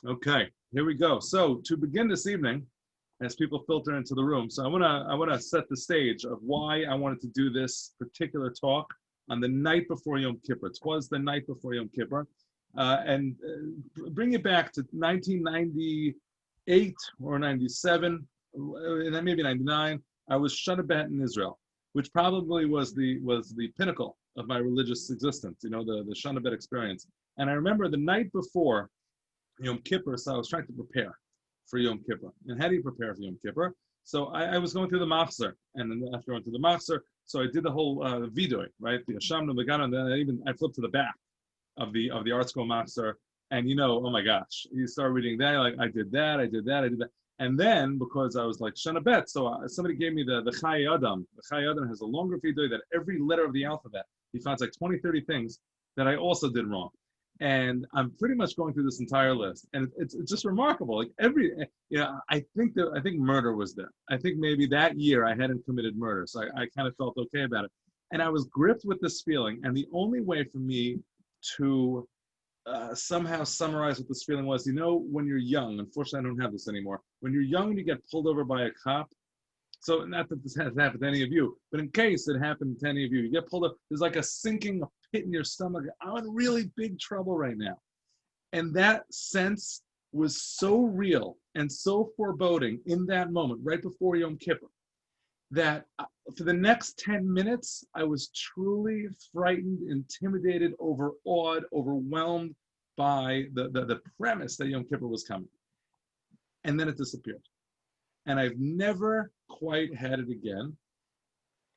Okay, here we go. So to begin this evening, as people filter into the room, so I wanna set the stage of why I wanted to do this particular talk on the night before Yom Kippur. It was the night before Yom Kippur, and bring it back to 1998 or 97, and then maybe 99. I was Shana in Israel, which probably was the pinnacle of my religious existence. You know, the Shana experience. And I remember the night before Yom Kippur, so I was trying to prepare for Yom Kippur. And how do you prepare for Yom Kippur? So I was going through the machzor, and then after I went through the machzor, so I did the whole vidui, right? The Hashem, the Megana, and then I flipped to the back of the art school machzor, and oh my gosh, you start reading that, like I did that, and then because I was like Shana Bet, so somebody gave me the Chai Adam. The Chai Adam has a longer vidui that every letter of the alphabet, he finds like 20, 30 things that I also did wrong. And I'm pretty much going through this entire list, and it's just remarkable. Like I think murder was there. I think maybe that year I hadn't committed murder, so I kind of felt okay about it. And I was gripped with this feeling, and the only way for me to somehow summarize what this feeling was, when you're young. Unfortunately, I don't have this anymore. When you're young and you get pulled over by a cop. So not that this has happened to any of you, but in case it happened to any of you, you get pulled up, there's like a sinking pit in your stomach. I'm in really big trouble right now. And that sense was so real and so foreboding in that moment, right before Yom Kippur, that for the next 10 minutes, I was truly frightened, intimidated, overawed, overwhelmed by the premise that Yom Kippur was coming. And then it disappeared. And I've never quite had it again.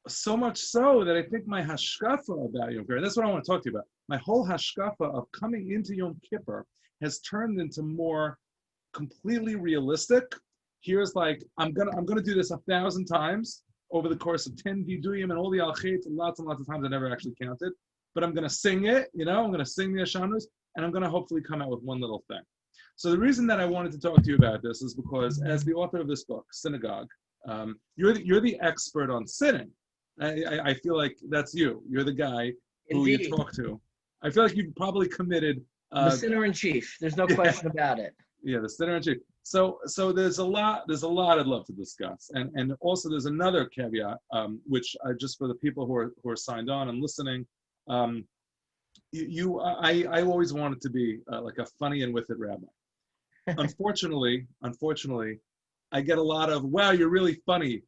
So much so that I think my hashkafa about Yom Kippur, that's what I want to talk to you about. My whole hashkafa of coming into Yom Kippur has turned into more completely realistic. Here's like, I'm gonna do this 1,000 times over the course of 10 viduyim and all the al-chait, lots and lots of times I never actually counted. But I'm gonna sing it, I'm gonna sing the Hashanus, and I'm gonna hopefully come out with one little thing. So the reason that I wanted to talk to you about this is because as the author of this book, Synagogue, you're the expert on sinning. I feel like that's you. You're the guy who Indeed. You talk to. I feel like you've probably committed the sinner in chief. There's no question about it. Yeah, the sinner in chief. So there's a lot I'd love to discuss, and also there's another caveat, which just for the people who are signed on and listening, I always wanted to be like a funny and with it rabbi. Unfortunately, I get a lot of, wow, you're really funny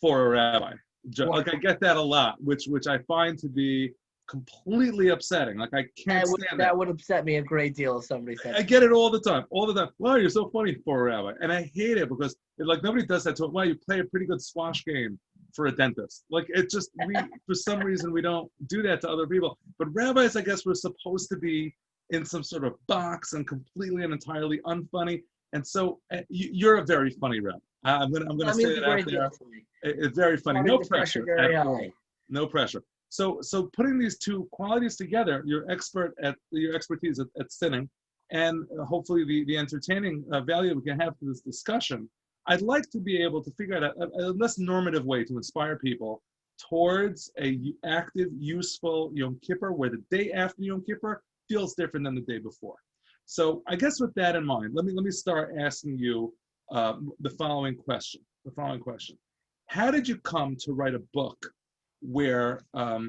for a rabbi. Like I get that a lot, which I find to be completely upsetting. Like I can't stand that. That would upset me a great deal if somebody said I get it all the time. Wow, you're so funny for a rabbi. And I hate it because nobody does that to it. Wow, you play a pretty good squash game for a dentist. Like it just, for some reason, we don't do that to other people. But rabbis, I guess, we're supposed to be in some sort of box and completely and entirely unfunny. And so you're a very funny rabbi. I'm gonna say it out there. It's very funny. No pressure. No pressure. So putting these two qualities together, your expertise at sinning, and hopefully the entertaining value we can have for this discussion, I'd like to be able to figure out a less normative way to inspire people towards a active, useful Yom Kippur, where the day after Yom Kippur feels different than the day before. So I guess with that in mind, let me start asking you the following question. How did you come to write a book where, how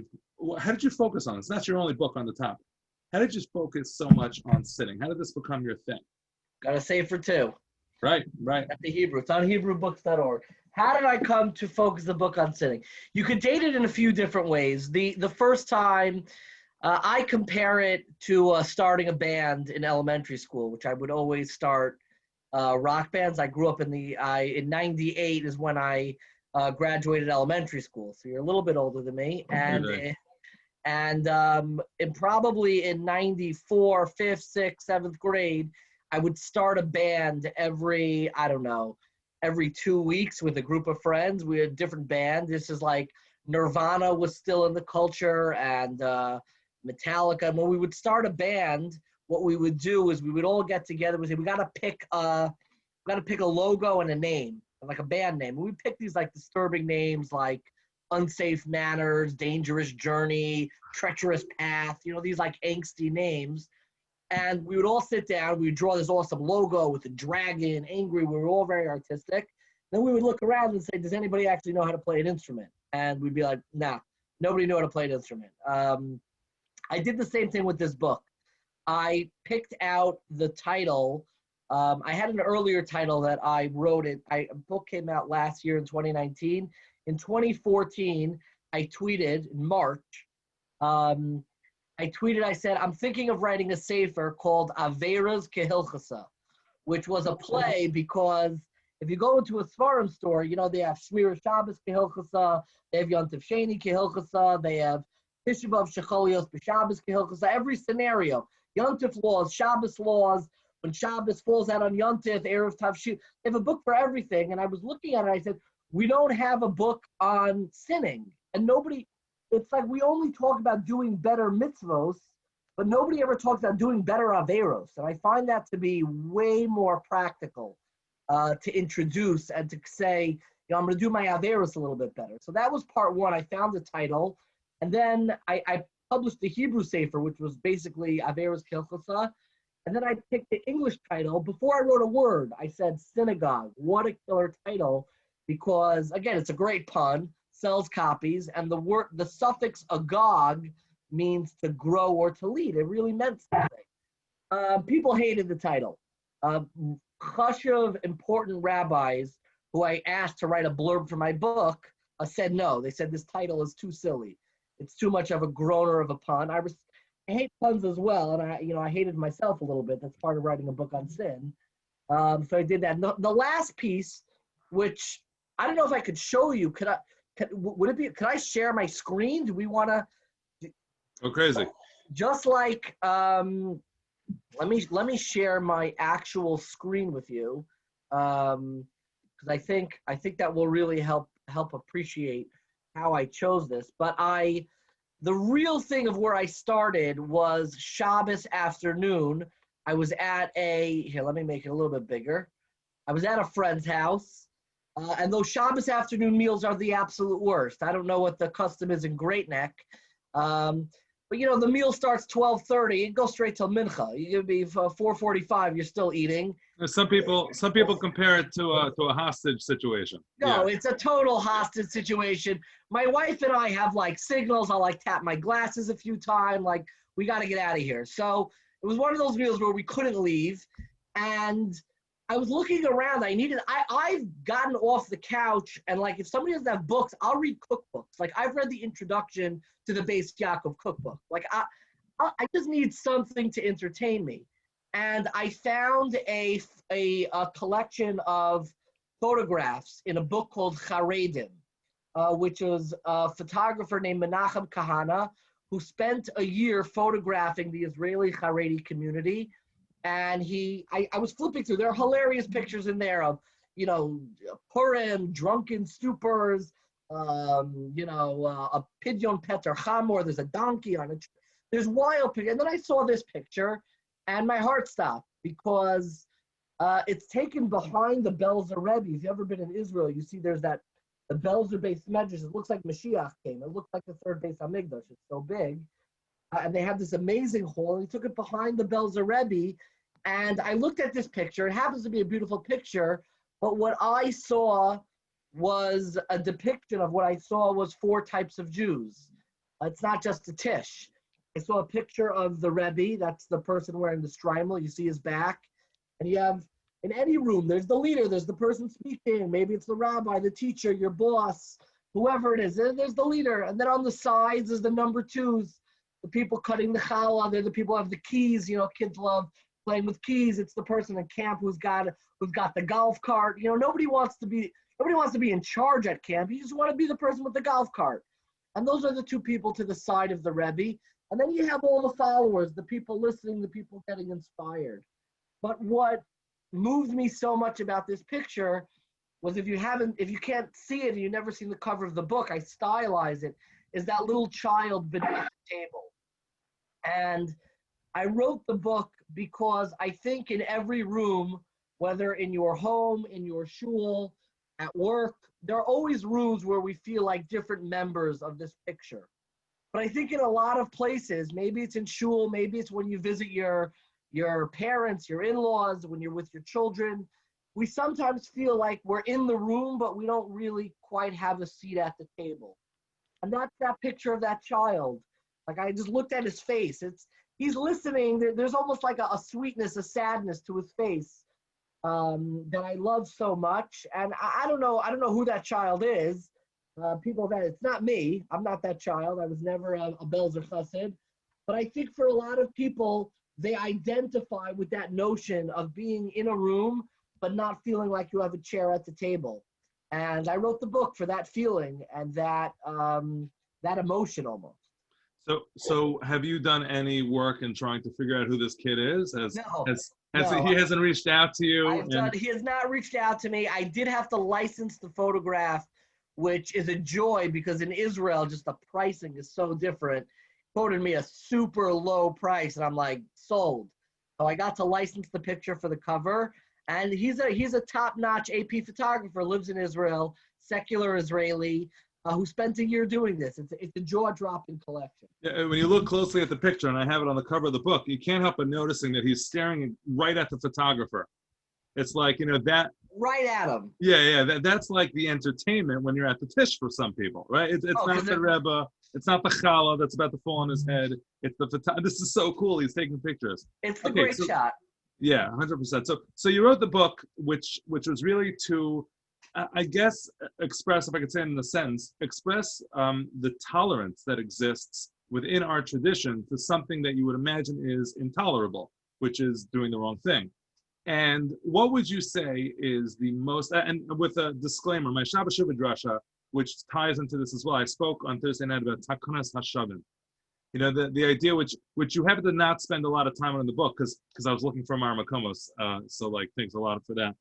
did you focus on it? It's not your only book on the topic. How did you focus so much on sitting? How did this become your thing? Gotta save for two. Right. At the Hebrew. It's on HebrewBooks.org. How did I come to focus the book on sitting? You could date it in a few different ways. The first time, I compare it to starting a band in elementary school, which I would always start rock bands. I grew up in 98 is when I graduated elementary school. So you're a little bit older than me. And probably in 94, 5th, 6th, 7th grade, I would start a band every 2 weeks with a group of friends. We had a different band. This is like Nirvana was still in the culture, and Metallica. And when we would start a band, what we would do is we would all get together and say, we gotta pick a logo and a name, like a band name. And we picked these like disturbing names like Unsafe Manners, Dangerous Journey, Treacherous Path, these like angsty names. And we would all sit down. We would draw this awesome logo with a dragon, angry. We were all very artistic. Then we would look around and say, does anybody actually know how to play an instrument? And we'd be like, nah, nobody knew how to play an instrument. I did the same thing with this book. I picked out the title. I had an earlier title that I wrote. A book came out last year in 2019. In 2014, I tweeted in March. I said, I'm thinking of writing a sefer called Averas Kehilchasa, which was a play because if you go into a Svarim store, you know, they have Shmir Shabbos Kehilchasa, they have Yontif Sheni Kehilchasa, they have Teshuva Shecholios B'Shabbos Kehilchasa, every scenario. Yontif laws, Shabbos laws, when Shabbos falls out on Yontif, Erev Tavshil, they have a book for everything. And I was looking at it, I said, we don't have a book on sinning. And nobody, it's like we only talk about doing better mitzvos, but nobody ever talks about doing better averos. And I find that to be way more practical to introduce and to say, you know, I'm going to do my averos a little bit better. So that was part one. I found the title. And then I published the Hebrew Sefer, which was basically Averos Kilchasa. And then I picked the English title. Before I wrote a word, I said synagogue. What a killer title, because, again, it's a great pun. Sells copies, and the suffix agog means to grow or to lead. It really meant something. People hated the title. Chashuv, important rabbis who I asked to write a blurb for my book said no. They said this title is too silly. It's too much of a groaner of a pun. I hate puns as well, and I hated myself a little bit. That's part of writing a book on sin. So I did that. The last piece, which I don't know if I could show you. Could I share my screen? Do we want to? Go crazy. Just like, let me share my actual screen with you, because I think that will really help appreciate how I chose this. But the real thing of where I started was Shabbos afternoon. I was at here, let me make it a little bit bigger. I was at a friend's house. And those Shabbos afternoon meals are the absolute worst. I don't know what the custom is in Great Neck. But, you know, the meal starts 12:30. It goes straight till Mincha. You could be 4:45, you're still eating. Some people compare it to a hostage situation. No, It's a total hostage situation. My wife and I have, like, signals. I'll, like, tap my glasses a few times. Like, we got to get out of here. So it was one of those meals where we couldn't leave. And I was looking around. I've gotten off the couch, and like if somebody doesn't have books, I'll read cookbooks. Like I've read the introduction to the Beis Yaakov cookbook. Like I just need something to entertain me. And I found a collection of photographs in a book called Charedim, which was a photographer named Menachem Kahana, who spent a year photographing the Israeli Haredi community. And I was flipping through. There are hilarious pictures in there of, you know, Purim, drunken stupors, a pidyon peter chamor. There's a donkey on it. There's wild pictures. And then I saw this picture, and my heart stopped because it's taken behind the Belzer Rebbe. If you've ever been in Israel, you see there's the Belzer base medrash. It looks like Mashiach came. It looks like the third base Hamikdash. It's so big. And they have this amazing hall. He took it behind the Belzer Rebbe. And I looked at this picture. It happens to be a beautiful picture. But what I saw was a depiction of what I saw was 4 types of Jews. It's not just a tish. I saw a picture of the Rebbe. That's the person wearing the strimal. You see his back. And you have, in any room, there's the leader. There's the person speaking. Maybe it's the rabbi, the teacher, your boss, whoever it is. There's the leader. And then on the sides is the number 2s. The people cutting the challah, they're the people who have the keys. You know, kids love playing with keys. It's the person in camp who's got the golf cart. You know, nobody wants to be in charge at camp. You just want to be the person with the golf cart. And those are the 2 people to the side of the Rebbe. And then you have all the followers, the people listening, the people getting inspired. But what moved me so much about this picture was if you can't see it and you've never seen the cover of the book, I stylize it, is that little child beneath the table. And I wrote the book because I think in every room, whether in your home, in your shul, at work, there are always rooms where we feel like different members of this picture. But I think in a lot of places, maybe it's in shul, maybe it's when you visit your your parents, your in-laws, when you're with your children, we sometimes feel like we're in the room, but we don't really quite have a seat at the table. And that's that picture of that child. Like I just looked at his face. He's listening. There's almost like a sweetness, a sadness to his face that I love so much. And I don't know who that child is. People that it's not me. I'm not that child. I was never a Belzer Chassid. But I think for a lot of people, they identify with that notion of being in a room, but not feeling like you have a chair at the table. And I wrote the book for that feeling and that emotion almost. So have you done any work in trying to figure out who this kid is? No, He hasn't reached out to you? He has not reached out to me. I did have to license the photograph, which is a joy because in Israel, just the pricing is so different. Quoted me a super low price, and I'm like, sold. So I got to license the picture for the cover, and he's a top-notch AP photographer, lives in Israel, secular Israeli, who spent a year doing this. It's a jaw-dropping collection. Yeah, when you look closely at the picture, and I have it on the cover of the book, you can't help but noticing that he's staring right at the photographer. It's like, that. Right at him. Yeah. That's like the entertainment when you're at the tish for some people, right? It's not the Rebbe. It's not the challah that's about to fall on his head. It's the this is so cool. He's taking pictures. It's the great shot. Yeah, 100%. So you wrote the book, which was really to, I guess, express, if I could say it in a sentence, express the tolerance that exists within our tradition to something that you would imagine is intolerable, which is doing the wrong thing. And what would you say is the most, and with a disclaimer, my Shabbat Shuvah Drasha, which ties into this as well, I spoke on Thursday night about Takanas HaShavim. The idea which you happen to not spend a lot of time on in the book, because I was looking for Marmakomos, so like thanks a lot for that.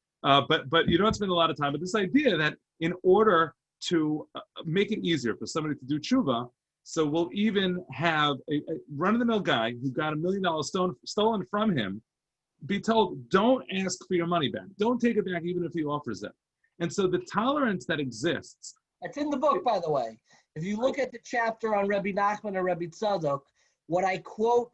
But you don't spend a lot of time, but this idea that in order to make it easier for somebody to do tshuva, so we'll even have a run-of-the-mill guy who got $1 million stolen from him, be told, don't ask for your money back. Don't take it back even if he offers it. And so the tolerance that exists. It's in the book, by the way. If you look at the chapter on Rabbi Nachman and Rabbi Tzadok, what I quote,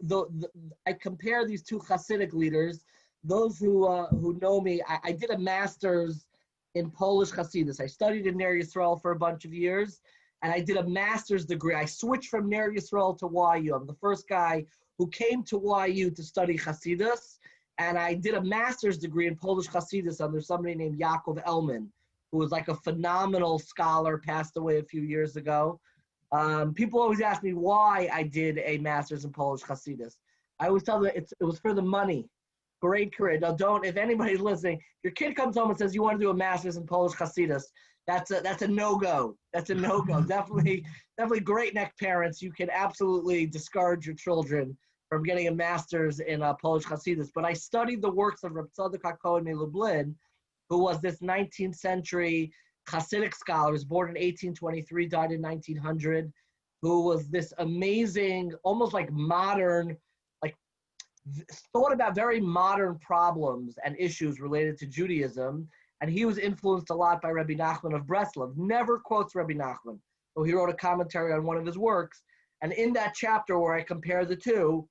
I compare these two Hasidic leaders. Those who know me, I did a master's in Polish Hasidus. I studied in Ner Yisrael for a bunch of years, and I did a master's degree. I switched from Ner Yisrael to YU. I'm the first guy who came to YU to study Hasidus. And I did a master's degree in Polish Hasidus under somebody named Yaakov Elman, who was like a phenomenal scholar, passed away a few years ago. People always ask me why I did a master's in Polish Hasidus. I always tell them it was for the money. Great career. Now don't, if anybody's listening, your kid comes home and says you want to do a master's in Polish Hasidus, that's a no-go. That's a no-go. Definitely great neck parents. You can absolutely discourage your children from getting a master's in Polish Hasidus. But I studied the works of Reb Tzadok HaKohen Lublin, who was this 19th century Hasidic scholar, was born in 1823, died in 1900, who was this amazing, almost like modern, like thought about very modern problems and issues related to Judaism. And he was influenced a lot by Rabbi Nachman of Breslov. Never quotes Rabbi Nachman. So he wrote a commentary on one of his works. And in that chapter where I compare the two,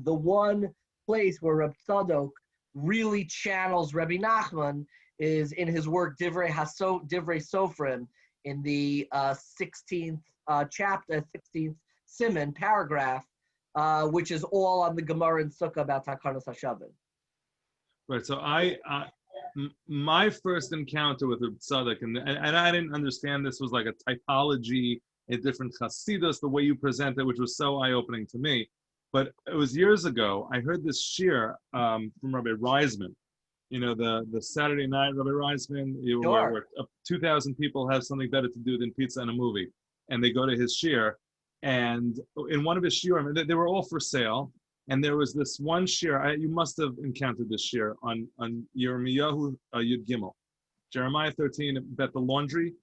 the one place where Reb Tzadok really channels Rabbi Nachman is in his work Divrei Sofrim in the 16th chapter, 16th siman paragraph, which is all on the Gemara and Sukkah about Takanas HaShavim. Right. So my first encounter with Reb Tzadok, and I didn't understand this was like a typology, a different Hasidus, the way you present it, which was so eye-opening to me. But it was years ago, I heard this shir from Rabbi Reisman. The Saturday night Rabbi Reisman, where 2,000 people have something better to do than pizza and a movie. And they go to his shir. And in one of his shir, they were all for sale. And there was this one shir, you must have encountered this shir on Yirmiyahu Yud Gimel. Jeremiah 13, about the laundry.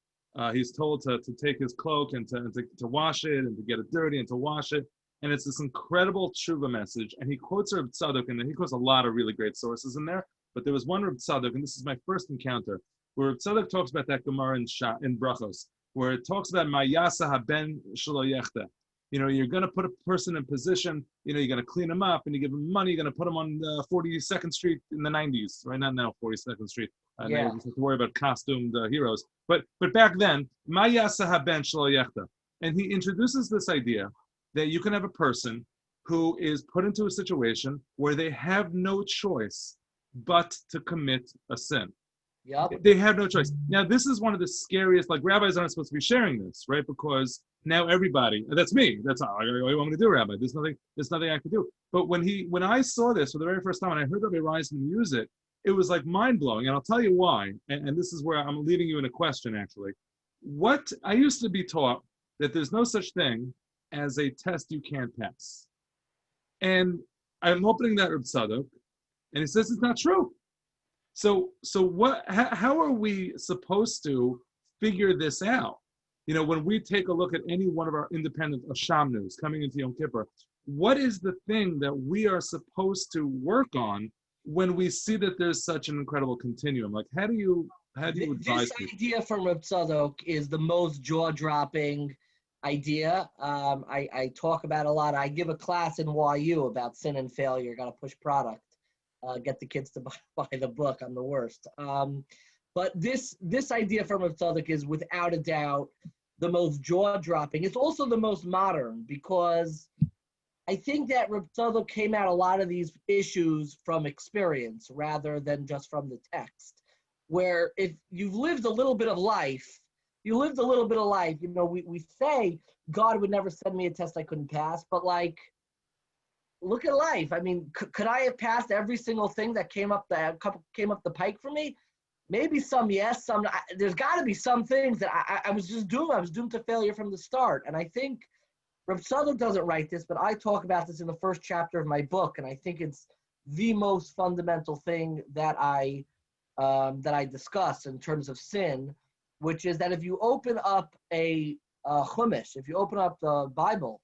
He's told to take his cloak and to wash it and to get it dirty and to wash it. And it's this incredible tshuva message. And he quotes Reb Tzadok, and he quotes a lot of really great sources in there. But there was one Reb Tzadok, and this is my first encounter, where Reb Tzadok talks about that Gemara in Brachos, where it talks about Mayasa haben shelo yechte. You're going to put a person in position, you're going to clean them up and you give them money, you're going to put them on 42nd Street in the 90s, right? Not now, 42nd Street. Now you just have to worry about costumed heroes. But back then, Ma yasa haben shelo yechta. And he introduces this idea that you can have a person who is put into a situation where they have no choice but to commit a sin. Yep. They have no choice. Now, this is one of the scariest, like rabbis aren't supposed to be sharing this, right? Because now everybody, that's me. That's all you want me to do, Rabbi. There's nothing I can do. But when I saw this for the very first time and I heard Rabbi Reisman use it, it was like mind blowing. And I'll tell you why. And this is where I'm leading you in a question, actually. What I used to be taught that there's no such thing as a test you can't pass. And I'm opening that Reb Tzadok, and he says it's not true. So what? How are we supposed to figure this out? When we take a look at any one of our independent Shamnus coming into Yom Kippur, what is the thing that we are supposed to work on when we see that there's such an incredible continuum? Like, how do you advise this people? idea from Reb Tzadok is the most jaw-dropping idea. I talk about a lot. I give a class in YU about sin and failure. Got to push product. Get the kids to buy the book. I'm the worst. But this idea from Reb Tzadok is without a doubt the most jaw-dropping. It's also the most modern because I think that Reb Tzadok came at a lot of these issues from experience rather than just from the text. Where if you've lived a little bit of life, we say God would never send me a test I couldn't pass, but like, look at life. I mean, could I have passed every single thing that came up the pike for me? Maybe some yes, some. There's got to be some things that I was just doomed. I was doomed to failure from the start. And I think Reb Tzadok doesn't write this, but I talk about this in the first chapter of my book, and I think it's the most fundamental thing that I discuss in terms of sin, which is that if you open up a Chumash, if you open up the Bible,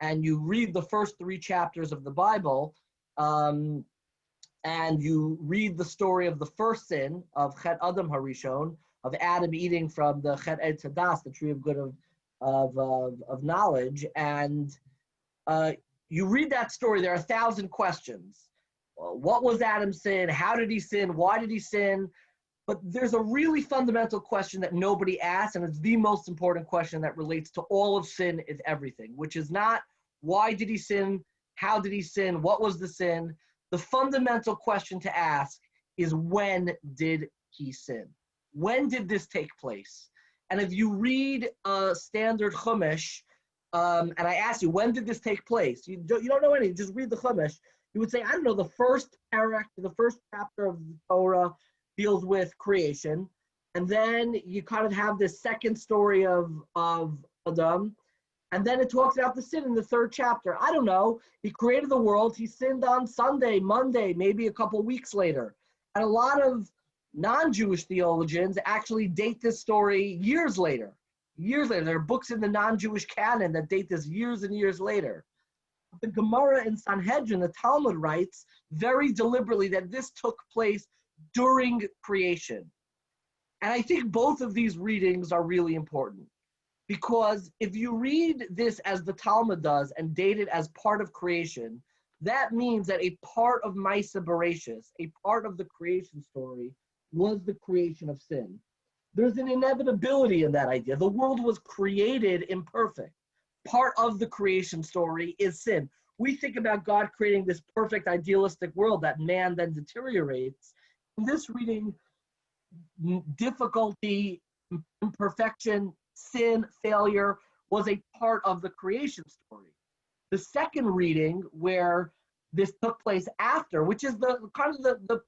and you read the first 3 chapters of the Bible, and you read the story of the first sin of Chet Adam Harishon, of Adam eating from the Chet Ed Tadas, the tree of good of knowledge, and you read that story, there are 1,000 questions. What was Adam's sin? How did he sin? Why did he sin? But there's a really fundamental question that nobody asks, and it's the most important question that relates to all of sin is everything, which is not why did he sin, how did he sin, what was the sin. The fundamental question to ask is when did he sin? When did this take place? And if you read a standard Chumash, and I ask you, when did this take place? You don't know anything, just read the Chumash. You would say, I don't know, the first chapter of the Torah deals with creation, and then you kind of have this second story of Adam, and then it talks about the sin in the 3rd chapter. I don't know. He created the world. He sinned on Sunday, Monday, maybe a couple weeks later. And a lot of non-Jewish theologians actually date this story years later. There are books in the non-Jewish canon that date this years and years later. The Gemara in Sanhedrin, the Talmud writes very deliberately that this took place during creation. And I think both of these readings are really important because if you read this as the Talmud does and date it as part of creation, that means that a part of Maisa Bereshis, a part of the creation story, was the creation of sin. There's an inevitability in that idea. The world was created imperfect. Part of the creation story is sin. We think about God creating this perfect idealistic world that man then deteriorates. In this reading, difficulty, imperfection, sin, failure was a part of the creation story. The second reading, where this took place after, which is the kind of the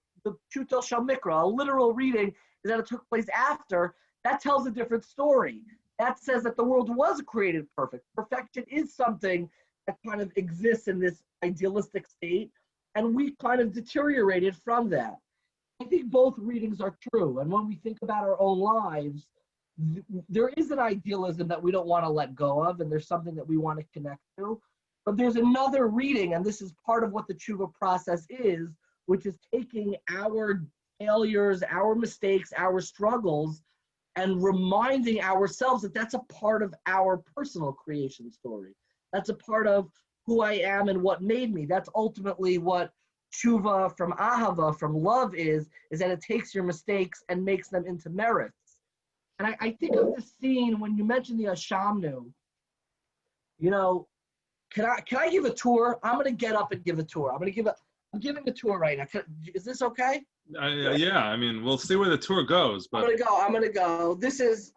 Pshuto Shel Mikra, a literal reading, is that it took place after, that tells a different story. That says that the world was created perfect. Perfection is something that kind of exists in this idealistic state, and we kind of deteriorated from that. I think both readings are true, and when we think about our own lives, there is an idealism that we don't want to let go of, and there's something that we want to connect to. But there's another reading, and this is part of what the Teshuva process is, which is taking our failures, our mistakes, our struggles, and reminding ourselves that that's a part of our personal creation story. That's a part of who I am and what made me. That's ultimately what Teshuva from Ahava, from love is that it takes your mistakes and makes them into merits. And I think of this scene when you mentioned the Ashamnu. You know, can I give a tour? I'm gonna get up and give a tour. I'm giving a tour right now. Is this okay? Yeah, I mean, we'll see where the tour goes. But I'm gonna go. This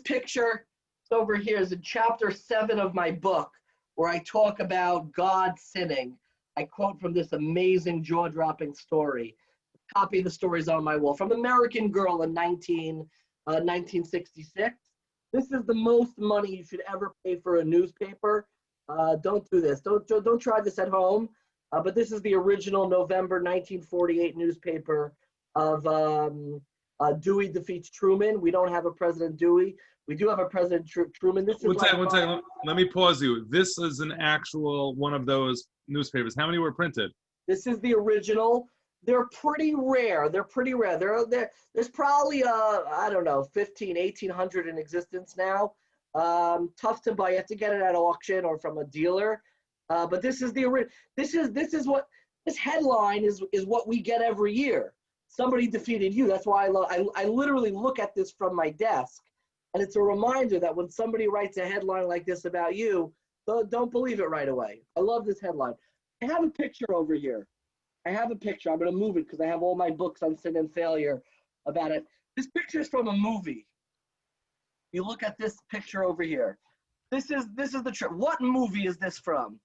picture over here is in chapter 7 of my book, where I talk about God sinning. I quote from this amazing jaw-dropping story. A copy of the story is on my wall from American Girl in 1966. This is the most money you should ever pay for a newspaper. Don't do this. Don't try this at home. But this is the original November 1948 newspaper of Dewey defeats Truman. We don't have a President Dewey. We do have a President Truman. This is one second. Let me pause you. This is an actual one of those newspapers. How many were printed? This is the original. They're pretty rare. There's probably, I don't know, 1,800 in existence now. Tough to buy. You have to get it at auction or from a dealer. But this is this headline is what we get every year. Somebody defeated you. That's why I literally look at this from my desk, and it's a reminder that when somebody writes a headline like this about you, don't believe it right away. I love this headline. I have a picture over here. I'm going to move it because I have all my books on sin and failure about it. This picture is from a movie. You look at this picture over here. This is the trip. What movie is this from?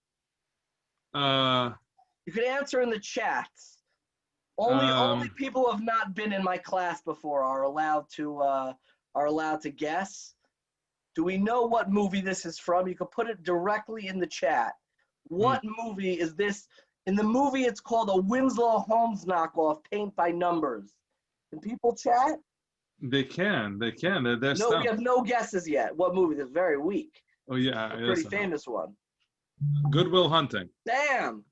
You can answer in the chats. Only people who have not been in my class before are allowed to guess. Do we know what movie this is from? You can put it directly in the chat. What movie is this? In the movie, it's called a Winslow Holmes knockoff, Paint by Numbers. Can people chat? They can. They're no, we have no guesses yet. What movie? This is very weak. Oh yeah, a pretty famous one. Good Will Hunting. Damn.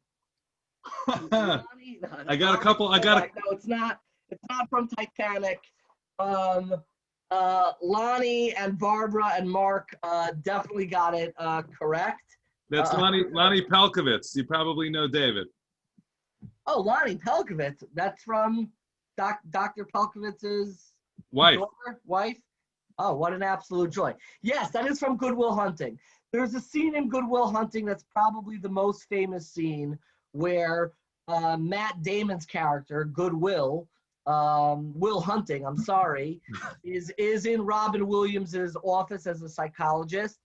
I got a couple. No, it's not. It's not from Titanic. Lonnie and Barbara and Mark definitely got it correct. That's Lonnie Pelkovitz. You probably know David. Oh, Lonnie Pelkovitz. That's from Dr. Pelkovitz's wife. Oh, what an absolute joy. Yes, that is from Good Will Hunting. There's a scene in Good Will Hunting that's probably the most famous scene where Matt Damon's character, Goodwill, Will Hunting, is in Robin Williams' office as a psychologist.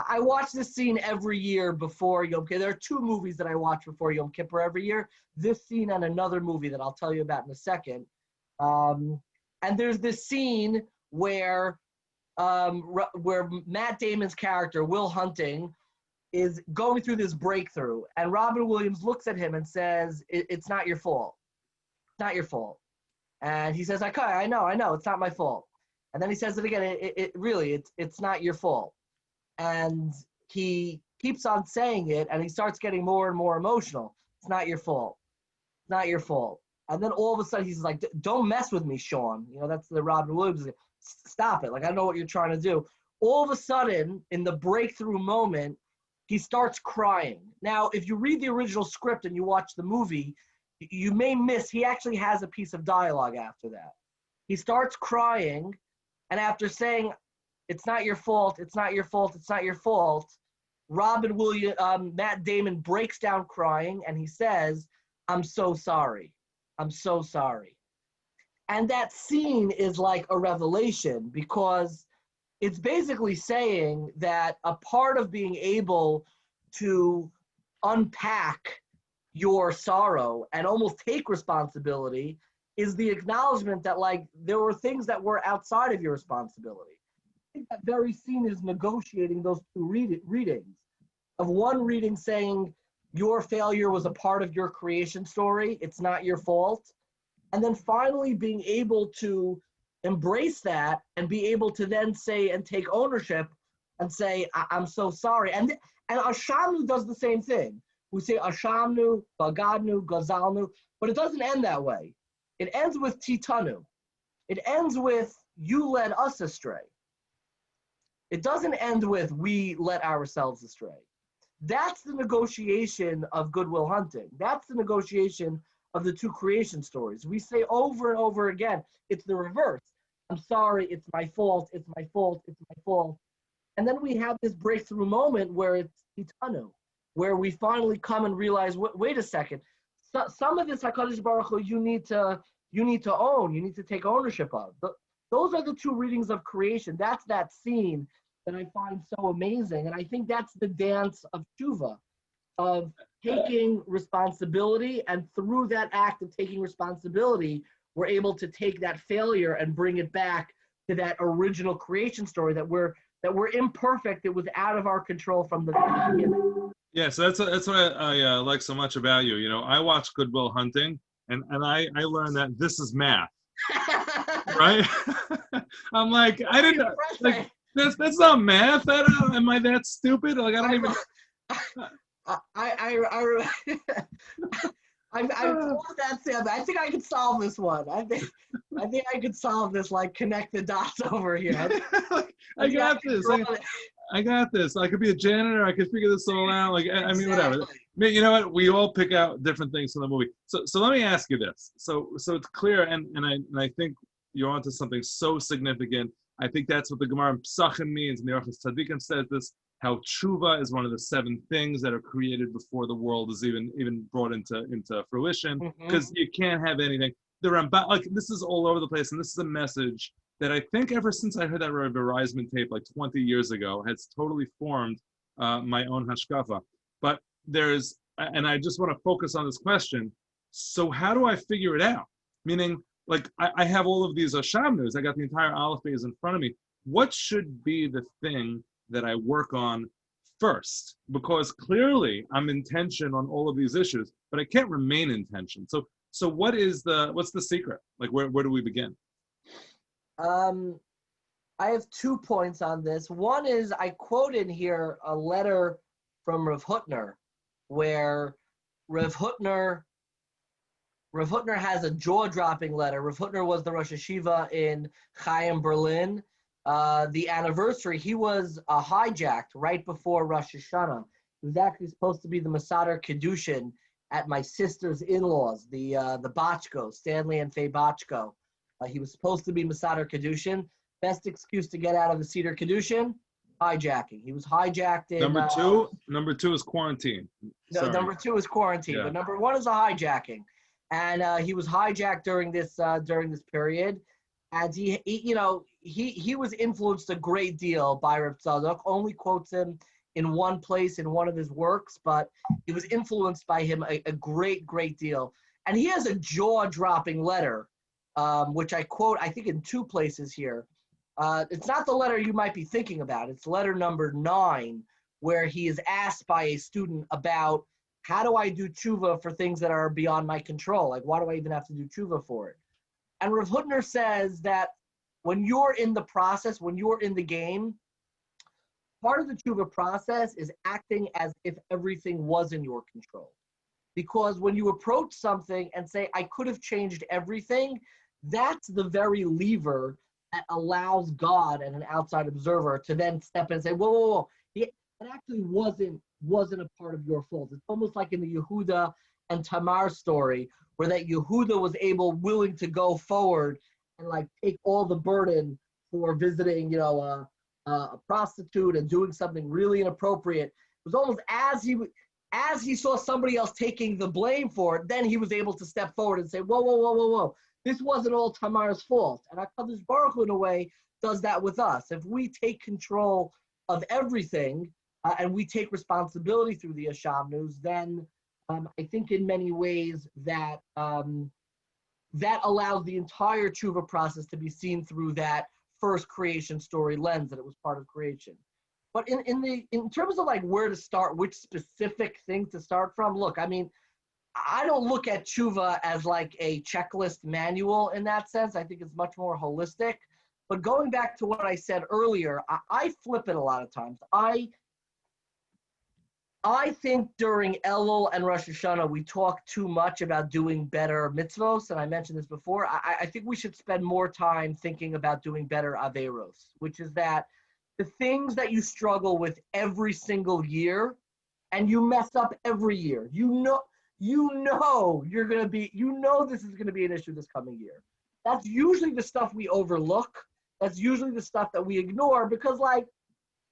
I watch this scene every year before Yom Kippur. There are 2 movies that I watch before Yom Kippur every year. This scene and another movie that I'll tell you about in a second. And there's this scene where Matt Damon's character, Will Hunting, is going through this breakthrough. And Robin Williams looks at him and says, it's not your fault. It's not your fault. And he says, okay, I know, it's not my fault. And then he says it again, it's not your fault. And he keeps on saying it, and he starts getting more and more emotional. It's not your fault. It's not your fault. And then all of a sudden, he's like, don't mess with me, Sean. That's the Robin Williams. Stop it. I know what you're trying to do. All of a sudden, in the breakthrough moment, he starts crying. Now, if you read the original script and you watch the movie, you may miss, he actually has a piece of dialogue after that. He starts crying, and after saying, it's not your fault, it's not your fault, it's not your fault, Matt Damon breaks down crying, and he says, I'm so sorry. I'm so sorry. And that scene is like a revelation, because it's basically saying that a part of being able to unpack your sorrow and almost take responsibility is the acknowledgement that there were things that were outside of your responsibility. I think that very scene is negotiating those 2 readings, of one reading saying your failure was a part of your creation story, it's not your fault, and then finally being able to embrace that and be able to then say and take ownership and say, I'm so sorry. And Ashamnu does the same thing. We say Ashamnu, Bagadnu, Gazalnu, but it doesn't end that way. It ends with Titanu. It ends with you led us astray. It doesn't end with we let ourselves astray. That's the negotiation of Goodwill Hunting. That's the negotiation of the two creation stories. We say over and over again, it's the reverse. I'm sorry, it's my fault, it's my fault, it's my fault. And then we have this breakthrough moment where it's Itanu, where we finally come and realize, wait a second, some of this HaKadosh Baruch Hu you need to own, you need to take ownership of. Those are the two readings of creation. That's that scene that I find so amazing. And I think that's the dance of Teshuva, of taking responsibility, and through that act of taking responsibility, we're able to take that failure and bring it back to that original creation story that we're imperfect. It was out of our control from the beginning. Yeah, so that's what I like so much about you. You know, I watch Goodwill Hunting, and I learned that this is math, right? I'm like, I didn't like that's not math. Am I that stupid? Like I don't even. I'm close that, Sam. I think I could solve this one. I think I could solve this, like connect the dots over here. I got this. I got this. I could be a janitor. I could figure this all out. Like I mean, whatever. I mean, you know what? We all pick out different things from the movie. So let me ask you this. So it's clear, and I think you're onto something so significant. I think that's what the Gemara in Pesachim means, and the Orchos Tzadikim says this. How Teshuva is one of the 7 things that are created before the world is even brought into fruition, because you can't have anything. The Ramban, like this is all over the place, and this is a message that I think ever since I heard that Rabbi Reisman tape like 20 years ago has totally formed my own hashkafa. But and I just want to focus on this question. So how do I figure it out? Meaning, like I have all of these Shamnus, I got the entire Aleph Beis in front of me. What should be the thing that I work on first? Because clearly I'm in tension on all of these issues, but I can't remain in tension. So what's the secret? Like where do we begin? I have 2 points on this. One is I quoted here a letter from Rav Hutner, where Rav Hutner has a jaw-dropping letter. Rav Hutner was the Rosh Hashiva in Chaim, Berlin. The anniversary, he was hijacked right before Rosh Hashanah. He was actually supposed to be the Masader Kedushin at my sister's in-laws, the Bachko, Stanley and Faye Bachko. He was supposed to be Masader Kedushin. Best excuse to get out of the Seder Kedushin, hijacking. He was hijacked in... Number two is quarantine. No, number 2 is quarantine, yeah. But number 1 is a hijacking. And he was hijacked during this period. And he was influenced a great deal by Reb Tzadok. Only quotes him in one place in one of his works, but he was influenced by him a great deal. And he has a jaw-dropping letter, which I quote, I think in 2 places here. It's not the letter you might be thinking about. It's letter number 9, where he is asked by a student about how do I do tshuva for things that are beyond my control? Like, why do I even have to do tshuva for it? And Rav Hutner says that when you're in the process, when you're in the game, part of the tshuva process is acting as if everything was in your control. Because when you approach something and say, I could have changed everything, that's the very lever that allows God and an outside observer to then step in and say, whoa. It actually wasn't a part of your fault. It's almost like in the Yehuda and Tamar story, where that Yehuda was willing to go forward and like take all the burden for visiting, a prostitute and doing something really inappropriate. It was almost as he saw somebody else taking the blame for it, then he was able to step forward and say, whoa. This wasn't all Tamar's fault. And HaKadosh Baruch Hu, in a way, does that with us. If we take control of everything and we take responsibility through the Ashamnus, then I think in many ways that that allows the entire tshuva process to be seen through that first creation story lens, that it was part of creation. But in terms of like where to start, which specific thing to start from, look, I mean, I don't look at tshuva as like a checklist manual in that sense. I think it's much more holistic. But going back to what I said earlier, I flip it a lot of times. I think during Elul and Rosh Hashanah, we talk too much about doing better mitzvos, and I mentioned this before. I think we should spend more time thinking about doing better averos, which is that the things that you struggle with every single year and you mess up every year. You know you're gonna be. This is gonna be an issue this coming year. That's usually the stuff we overlook. That's usually the stuff that we ignore because, like,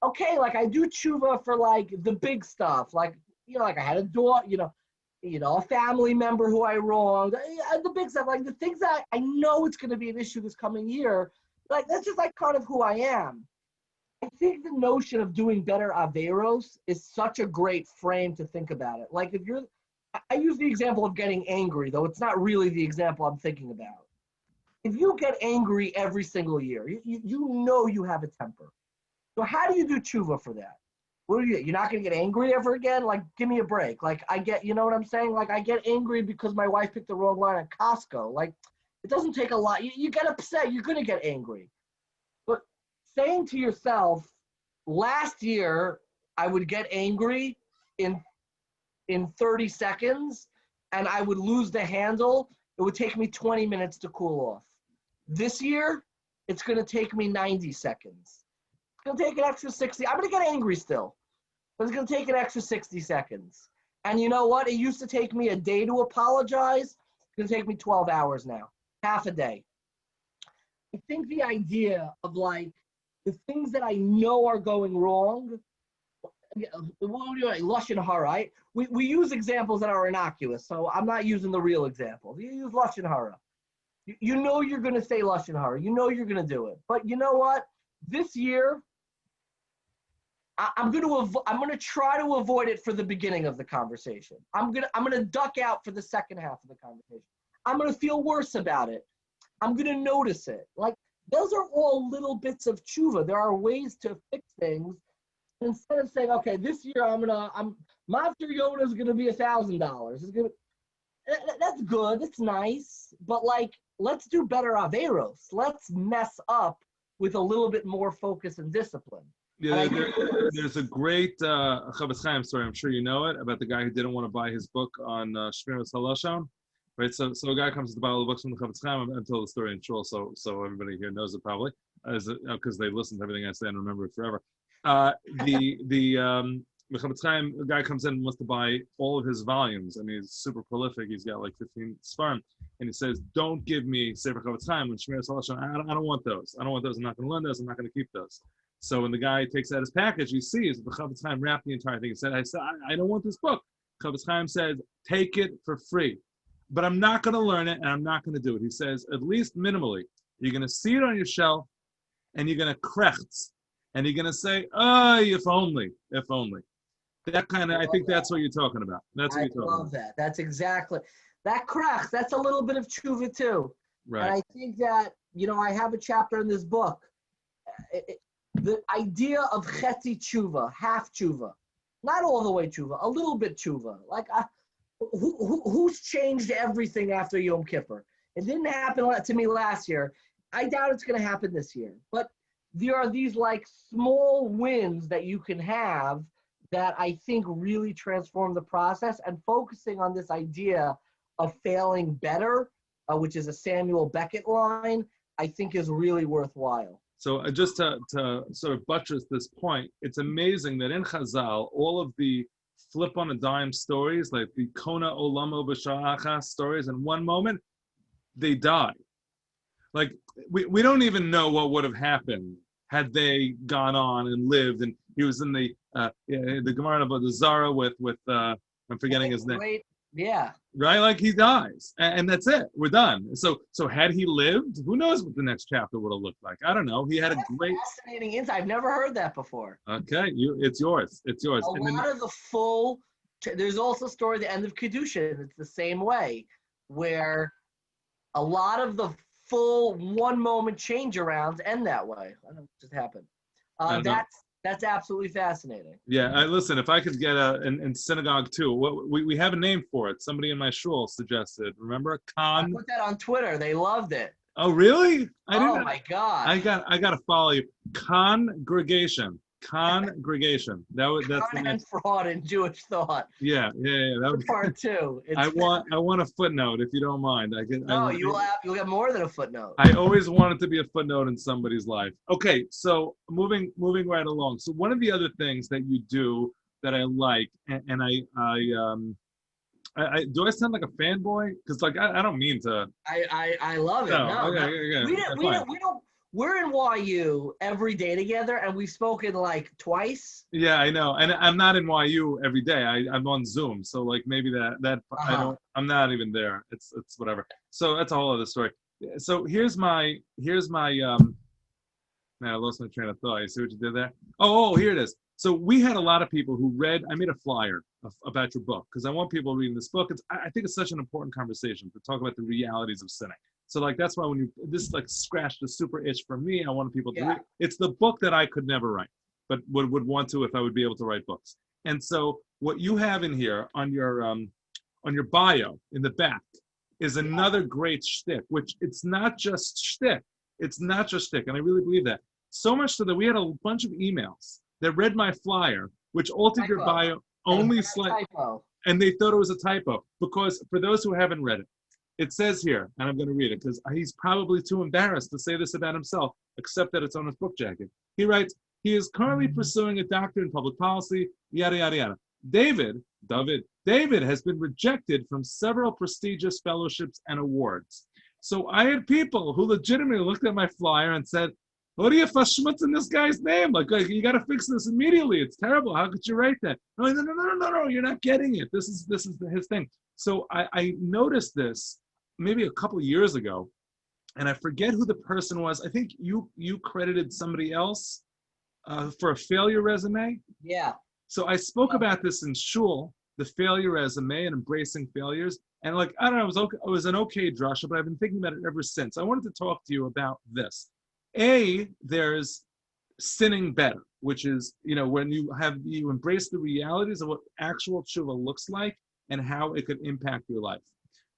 okay, like I do tshuva for like the big stuff, like like I had a daughter, a family member who I wronged, the big stuff, like the things that I know it's going to be an issue this coming year. Like that's just like kind of who I am. I think the notion of doing better averos is such a great frame to think about it. Like I use the example of getting angry, though it's not really the example I'm thinking about. If you get angry every single year, you know you have a temper. So how do you do tshuva for that? What do you? You're not going to get angry ever again? Like, give me a break. Like, you know what I'm saying? Like, I get angry because my wife picked the wrong line at Costco. Like, it doesn't take a lot. You get upset. You're going to get angry. But saying to yourself, last year, I would get angry in 30 seconds, and I would lose the handle. It would take me 20 minutes to cool off. This year, it's going to take me 90 seconds. It's going to take an extra 60. I'm going to get angry still, but it's going to take an extra 60 seconds. And you know what? It used to take me a day to apologize. It's going to take me 12 hours now, half a day. I think the idea of like the things that I know are going wrong, Lashon Hara, right? We use examples that are innocuous, so I'm not using the real examples. You use Lashon Hara. You know you're going to say Lashon Hara. You know you're going to do it. But you know what? This year, I'm going to try to avoid it for the beginning of the conversation. I'm going to duck out for the second half of the conversation. I'm going to feel worse about it. I'm going to notice it. Like, those are all little bits of tshuva. There are ways to fix things. Instead of saying, okay, this year Master Yoda is going to be $1,000. That's good. It's nice. But like, let's do better averos. Let's mess up with a little bit more focus and discipline. Yeah, there's a great Chavetz Chaim story. I'm sure you know it, about the guy who didn't want to buy his book on Shmiras Halashon. Right, so a guy comes to buy all the books from the Chavetz Chaim. I told the story in shul, so everybody here knows it probably, because they listen to everything I say and remember it forever. The Chavetz Chaim guy comes in and wants to buy all of his volumes. I mean, he's super prolific. He's got like 15 sfarm, and he says, "Don't give me Sefer Chavetz Chaim and Shmiras Halashon. I don't want those. I don't want those. I'm not going to learn those. I'm not going to keep those." So when the guy takes out his package, he sees that the Chavetz Chaim wrapped the entire thing. He said, I don't want this book. Chavetz Chaim said, take it for free. But I'm not going to learn it, and I'm not going to do it. He says, at least minimally, you're going to see it on your shelf, and you're going to krechts, and you're going to say, oh, if only. That kind of, I think that's what you're talking about. That's what you're talking about. I love that. That's exactly, that krechts, that's a little bit of tshuva too. Right. And I think that, I have a chapter in this book. The idea of chetzi tshuva, half tshuva, not all the way tshuva, a little bit tshuva. Like, who's changed everything after Yom Kippur? It didn't happen to me last year. I doubt it's going to happen this year. But there are these like small wins that you can have that I think really transform the process. And focusing on this idea of failing better, which is a Samuel Beckett line, I think is really worthwhile. So just to sort of buttress this point, it's amazing that in Chazal, all of the flip on a dime stories, like the Kona Olamo B'Sha'achas stories, in one moment, they die. Like, we don't even know what would have happened had they gone on and lived. And he was in the Gemara about the Zara with I'm forgetting his name. Great. Yeah. Right? Like, he dies. And that's it. We're done. So had he lived, who knows what the next chapter would have looked like? I don't know. He had a great... fascinating insight. I've never heard that before. Okay. It's yours. It's yours. There's also a story at the end of Kedushin. It's the same way, where a lot of the full one-moment change-arounds end that way. I don't know what just happened. That's absolutely fascinating. Yeah, listen, if I could get in synagogue too, we have a name for it. Somebody in my shul suggested. Remember, I put that on Twitter. They loved it. Oh, really? My God! I got to follow you. Congregation. That's the and fraud in Jewish thought. Yeah. That was part two. I want a footnote, if you don't mind. You'll get more than a footnote. I always wanted to be a footnote in somebody's life. Okay, so moving right along. So one of the other things that you do that I like, and I do I sound like a fanboy? Because like I don't mean to. I love it. No, No, okay, no, yeah, we yeah, didn't. fine. We're in YU every day together, and we've spoken like twice. Yeah, I know, and I'm not in YU every day. I'm on Zoom, so like maybe that I Uh-huh. don't. I'm not even there. It's whatever. So that's a whole other story. So here's my. Now I lost my train of thought. You see what you did there? Oh, here it is. So we had a lot of people who read. I made a flyer about your book because I want people reading this book. I think it's such an important conversation to talk about the realities of sinning. So like that's why when you this like scratched a super itch for me. I wanted people to Yeah. read. It's the book that I could never write, but would want to if I would be able to write books. And so what you have in here on your bio in the back is Yeah. another great shtick, which it's not just shtick. It's not just shtick, and I really believe that. So much so that we had a bunch of emails that read my flyer, which altered your Typo. bio And a only bad slightly, typo. and they thought it was a typo. Because for those who haven't read it, it says here, and I'm going to read it because he's probably too embarrassed to say this about himself, except that it's on his book jacket. He writes, he is currently pursuing a doctorate in public policy, yada, yada, yada. David has been rejected from several prestigious fellowships and awards. So I had people who legitimately looked at my flyer and said, what are you schmutz in this guy's name? Like you got to fix this immediately. It's terrible. How could you write that? I'm like, no. You're not getting it. This is his thing. So I noticed this maybe a couple years ago, and I forget who the person was. I think you credited somebody else for a failure resume. Yeah. So I spoke about this in Shul, the failure resume and embracing failures. And like, I don't know, it was an okay drasha, but I've been thinking about it ever since. I wanted to talk to you about this. There's sinning better, which is, when you embrace the realities of what actual tshuva looks like and how it could impact your life.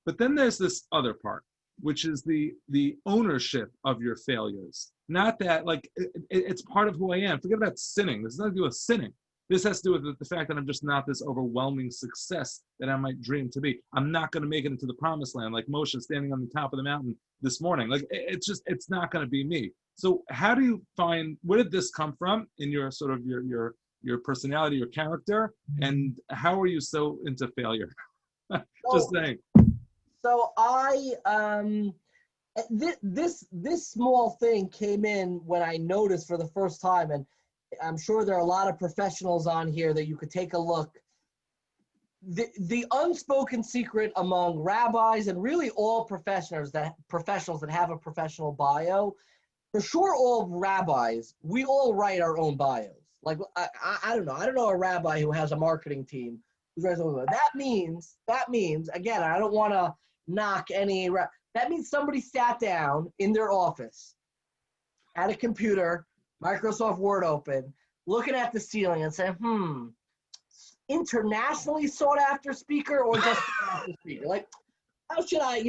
But then there's this other part, which is the ownership of your failures. Not that, like, it's part of who I am. Forget about sinning. This has nothing to do with sinning. This has to do with the fact that I'm just not this overwhelming success that I might dream to be. I'm not going to make it into the promised land like Moshe standing on the top of the mountain this morning. Like, it's not going to be me. So how do you find, where did this come from in your sort of your personality, your character, and how are you so into failure? Just saying. So this small thing came in when I noticed for the first time, and I'm sure there are a lot of professionals on here that you could take a look. The unspoken secret among rabbis and really all professionals that have a professional bio, for sure all rabbis, we all write our own bios. Like I don't know a rabbi who has a marketing team who's writing something. That means again, I don't want to knock any. That means somebody sat down in their office, had a computer, Microsoft Word open, looking at the ceiling and saying, internationally sought after speaker or just sought after speaker? Like, how should I,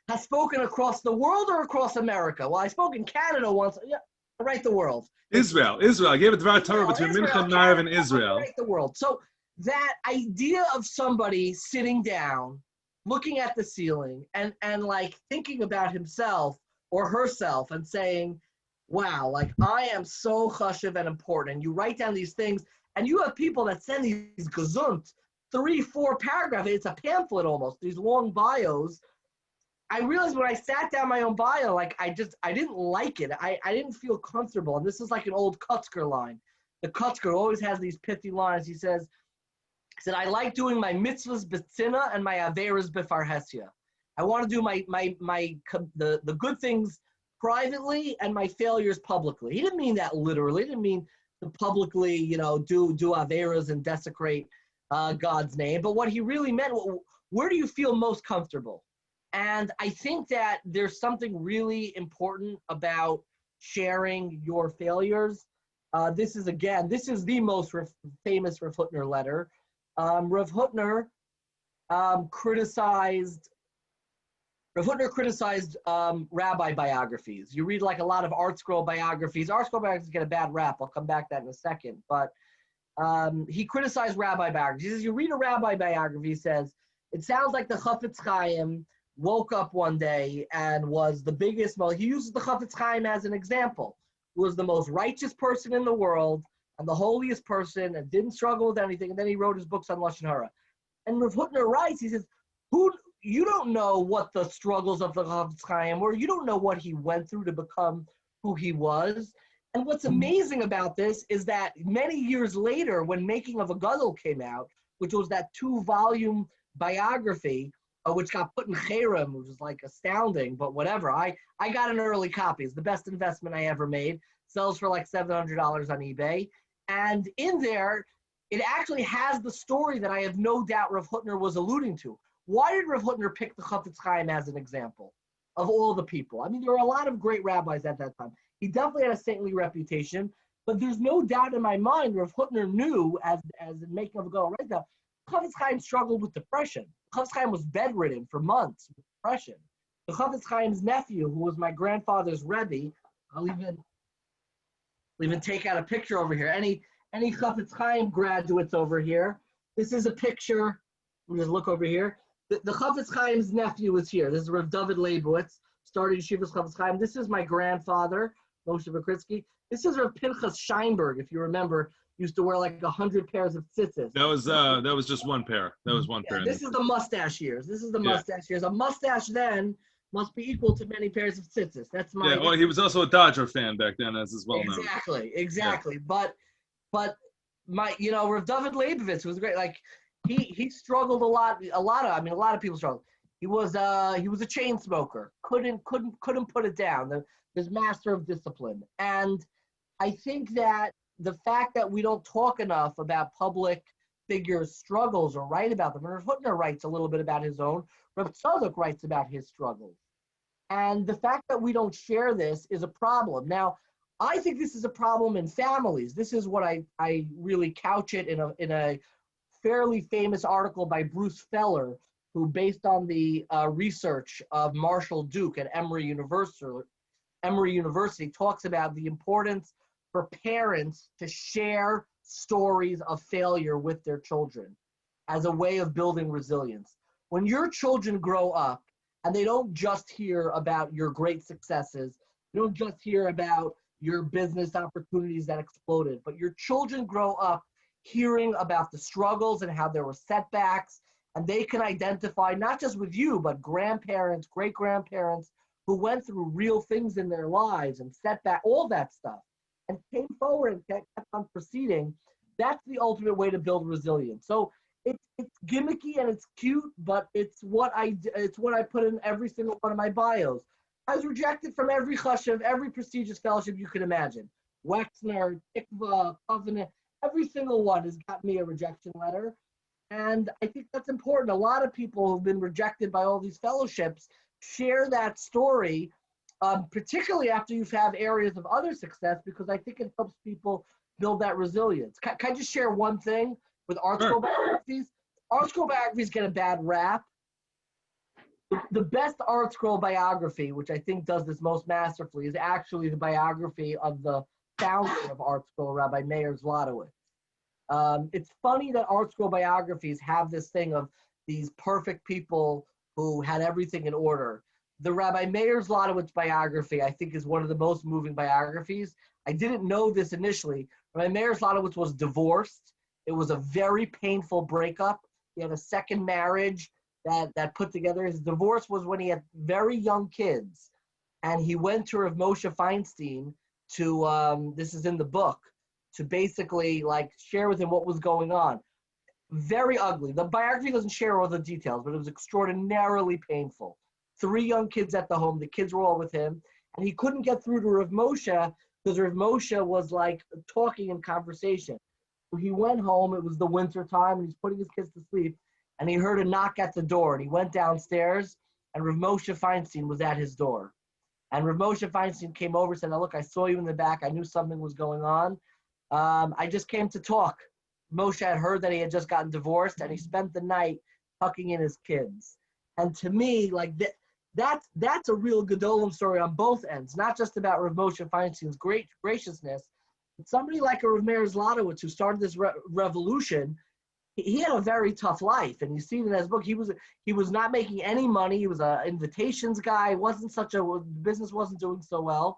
have spoken across the world or across America? Well, I spoke in Canada once. Yeah, I write the world. Israel. I gave it Dvar Torah between Mincha, Maariv, and Israel. I write the world. So that idea of somebody sitting down, looking at the ceiling and like thinking about himself or herself and saying, wow, like I am so chashuv and important. And you write down these things, and you have people that send these gesund 3-4 paragraphs. It's a pamphlet almost, these long bios. I realized when I sat down my own bio, like I didn't like it. I didn't feel comfortable. And this is like an old Kutzker line. The Kutzker always has these pithy lines. He said, I like doing my mitzvahs b'tzina and my averas b'farhesia. I want to do the good things privately and my failures publicly. He didn't mean that literally. He didn't mean to publicly, do averas and desecrate God's name. But what he really meant, where do you feel most comfortable? And I think that there's something really important about sharing your failures. This is the most famous Rav Hutner letter. Rav Hutner criticized rabbi biographies. You read like a lot of art scroll biographies. Art scroll biographies get a bad rap. I'll come back to that in a second. But he criticized rabbi biographies. He says, you read a rabbi biography, he says, it sounds like the Chafetz Chaim woke up one day and was the biggest, he uses the Chafetz Chaim as an example, who was the most righteous person in the world, and the holiest person and didn't struggle with anything. And then he wrote his books on Lashon Hara. And Rav Hutner writes, he says, you don't know what the struggles of the Chafetz Chaim were. You don't know what he went through to become who he was. And what's amazing about this is that many years later, when Making of a Gadol came out, which was that 2-volume biography, which got put in Cherem, which was like astounding, but whatever. I got an early copy. It's the best investment I ever made. Sells for like $700 on eBay. And in there, it actually has the story that I have no doubt Rav Hutner was alluding to. Why did Rav Hutner pick the Chafetz Chaim as an example of all the people? I mean, there were a lot of great rabbis at that time. He definitely had a saintly reputation, but there's no doubt in my mind Rav Hutner knew, as in Making of a Gadol right now, Chafetz Chaim struggled with depression. Chafetz Chaim was bedridden for months with depression. The Chafetz Chaim's nephew, who was my grandfather's Rabbi, I'll even take out a picture over here. Any Chafetz Chaim graduates over here. This is a picture. Let me just look over here. The Chafetz Chaim's nephew is here. This is Rav David Leibowitz, started Yeshivas Chafetz Chaim. This is my grandfather, Moshe Vakritsky. This is Rav Pinchas Scheinberg, if you remember, used to wear like 100 pairs of tzitzis. That was just one pair. That was one pair. This is the mustache years. This is the mustache years. A mustache then must be equal to many pairs of tzitzis. That's my. Yeah, well, he was also a Dodger fan back then, as well known. Exactly. Yeah. But my, Rav David Leibowitz was great. Like he struggled a lot of people struggled. He was a chain smoker. Couldn't put it down. His master of discipline. And I think that the fact that we don't talk enough about public figures' struggles or write about them. Rav Hutner writes a little bit about his own. Rav Tzadok writes about his struggles. And the fact that we don't share this is a problem. Now, I think this is a problem in families. This is what I really couch it in a fairly famous article by Bruce Feller, who, based on the research of Marshall Duke at Emory University, talks about the importance for parents to share stories of failure with their children as a way of building resilience. When your children grow up and they don't just hear about your great successes, they don't just hear about your business opportunities that exploded, but your children grow up hearing about the struggles and how there were setbacks, and they can identify not just with you, but grandparents, great-grandparents who went through real things in their lives and setback, all that stuff, and came forward and kept on proceeding. That's the ultimate way to build resilience. So it's gimmicky and it's cute, but it's what I put in every single one of my bios. I was rejected from every chashuv, every prestigious fellowship you could imagine. Wexner, Tikva, Covenant, every single one has got me a rejection letter. And I think that's important. A lot of people who've been rejected by all these fellowships share that story, particularly after you've had areas of other success, because I think it helps people build that resilience. Can I just share one thing with art school biographies? Art school biographies get a bad rap. The best art scroll biography, which I think does this most masterfully, is actually the biography of the founder of Art Scroll, Rabbi Meir Zlotowitz. It's funny that art scroll biographies have this thing of these perfect people who had everything in order. The Rabbi Meir Zlotowitz biography, I think, is one of the most moving biographies. I didn't know this initially. Rabbi Meir Zlotowitz was divorced. It was a very painful breakup. He had a second marriage that put together. His divorce was when he had very young kids. And he went to Rav Moshe Feinstein to, this is in the book, to basically like share with him what was going on. Very ugly. The biography doesn't share all the details, but it was extraordinarily painful. 3 young kids at the home. The kids were all with him. And he couldn't get through to Rav Moshe because Rav Moshe was like talking in conversation. So he went home. It was the winter time and he's putting his kids to sleep. And he heard a knock at the door and he went downstairs and Rav Moshe Feinstein was at his door. And Rav Moshe Feinstein came over and said, "Now look, I saw you in the back. I knew something was going on. I just came to talk." Moshe had heard that he had just gotten divorced and he spent the night tucking in his kids. And to me, like that's a real Gedolim story on both ends, not just about Rav Moshe Feinstein's great graciousness, but somebody like a Rav Meir Zlotowitz who started this revolution. He had a very tough life, and you see in his book, he was not making any money. He was an invitations guy. Business wasn't doing so well,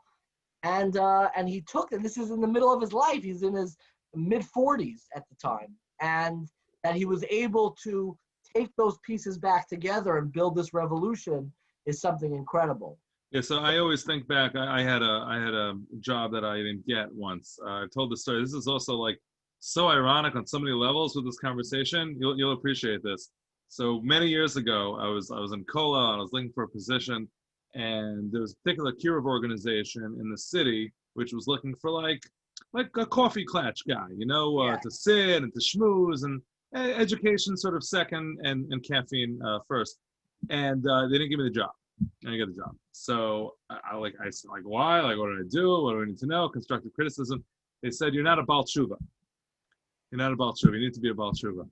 and he took it. This is in the middle of his life. He's in his mid-40s at the time, and that he was able to take those pieces back together and build this revolution is something incredible. Yeah, so I always think back. I had a job that I didn't get once. I told the story. This is also like so ironic on so many levels with this conversation. You'll appreciate this. So many years ago, I was in Kola and I was looking for a position, and there was a particular kiruv organization in the city which was looking for like a coffee klatch guy, to sit and to schmooze, and education sort of second and caffeine first. And they didn't give me the job. I didn't get the job. So I said, like, why? Like, what did I do? What do I need to know? Constructive criticism. They said, you're not a Baal Teshuva. You're not a Baal Teshuva. You need to be a Baal Teshuva.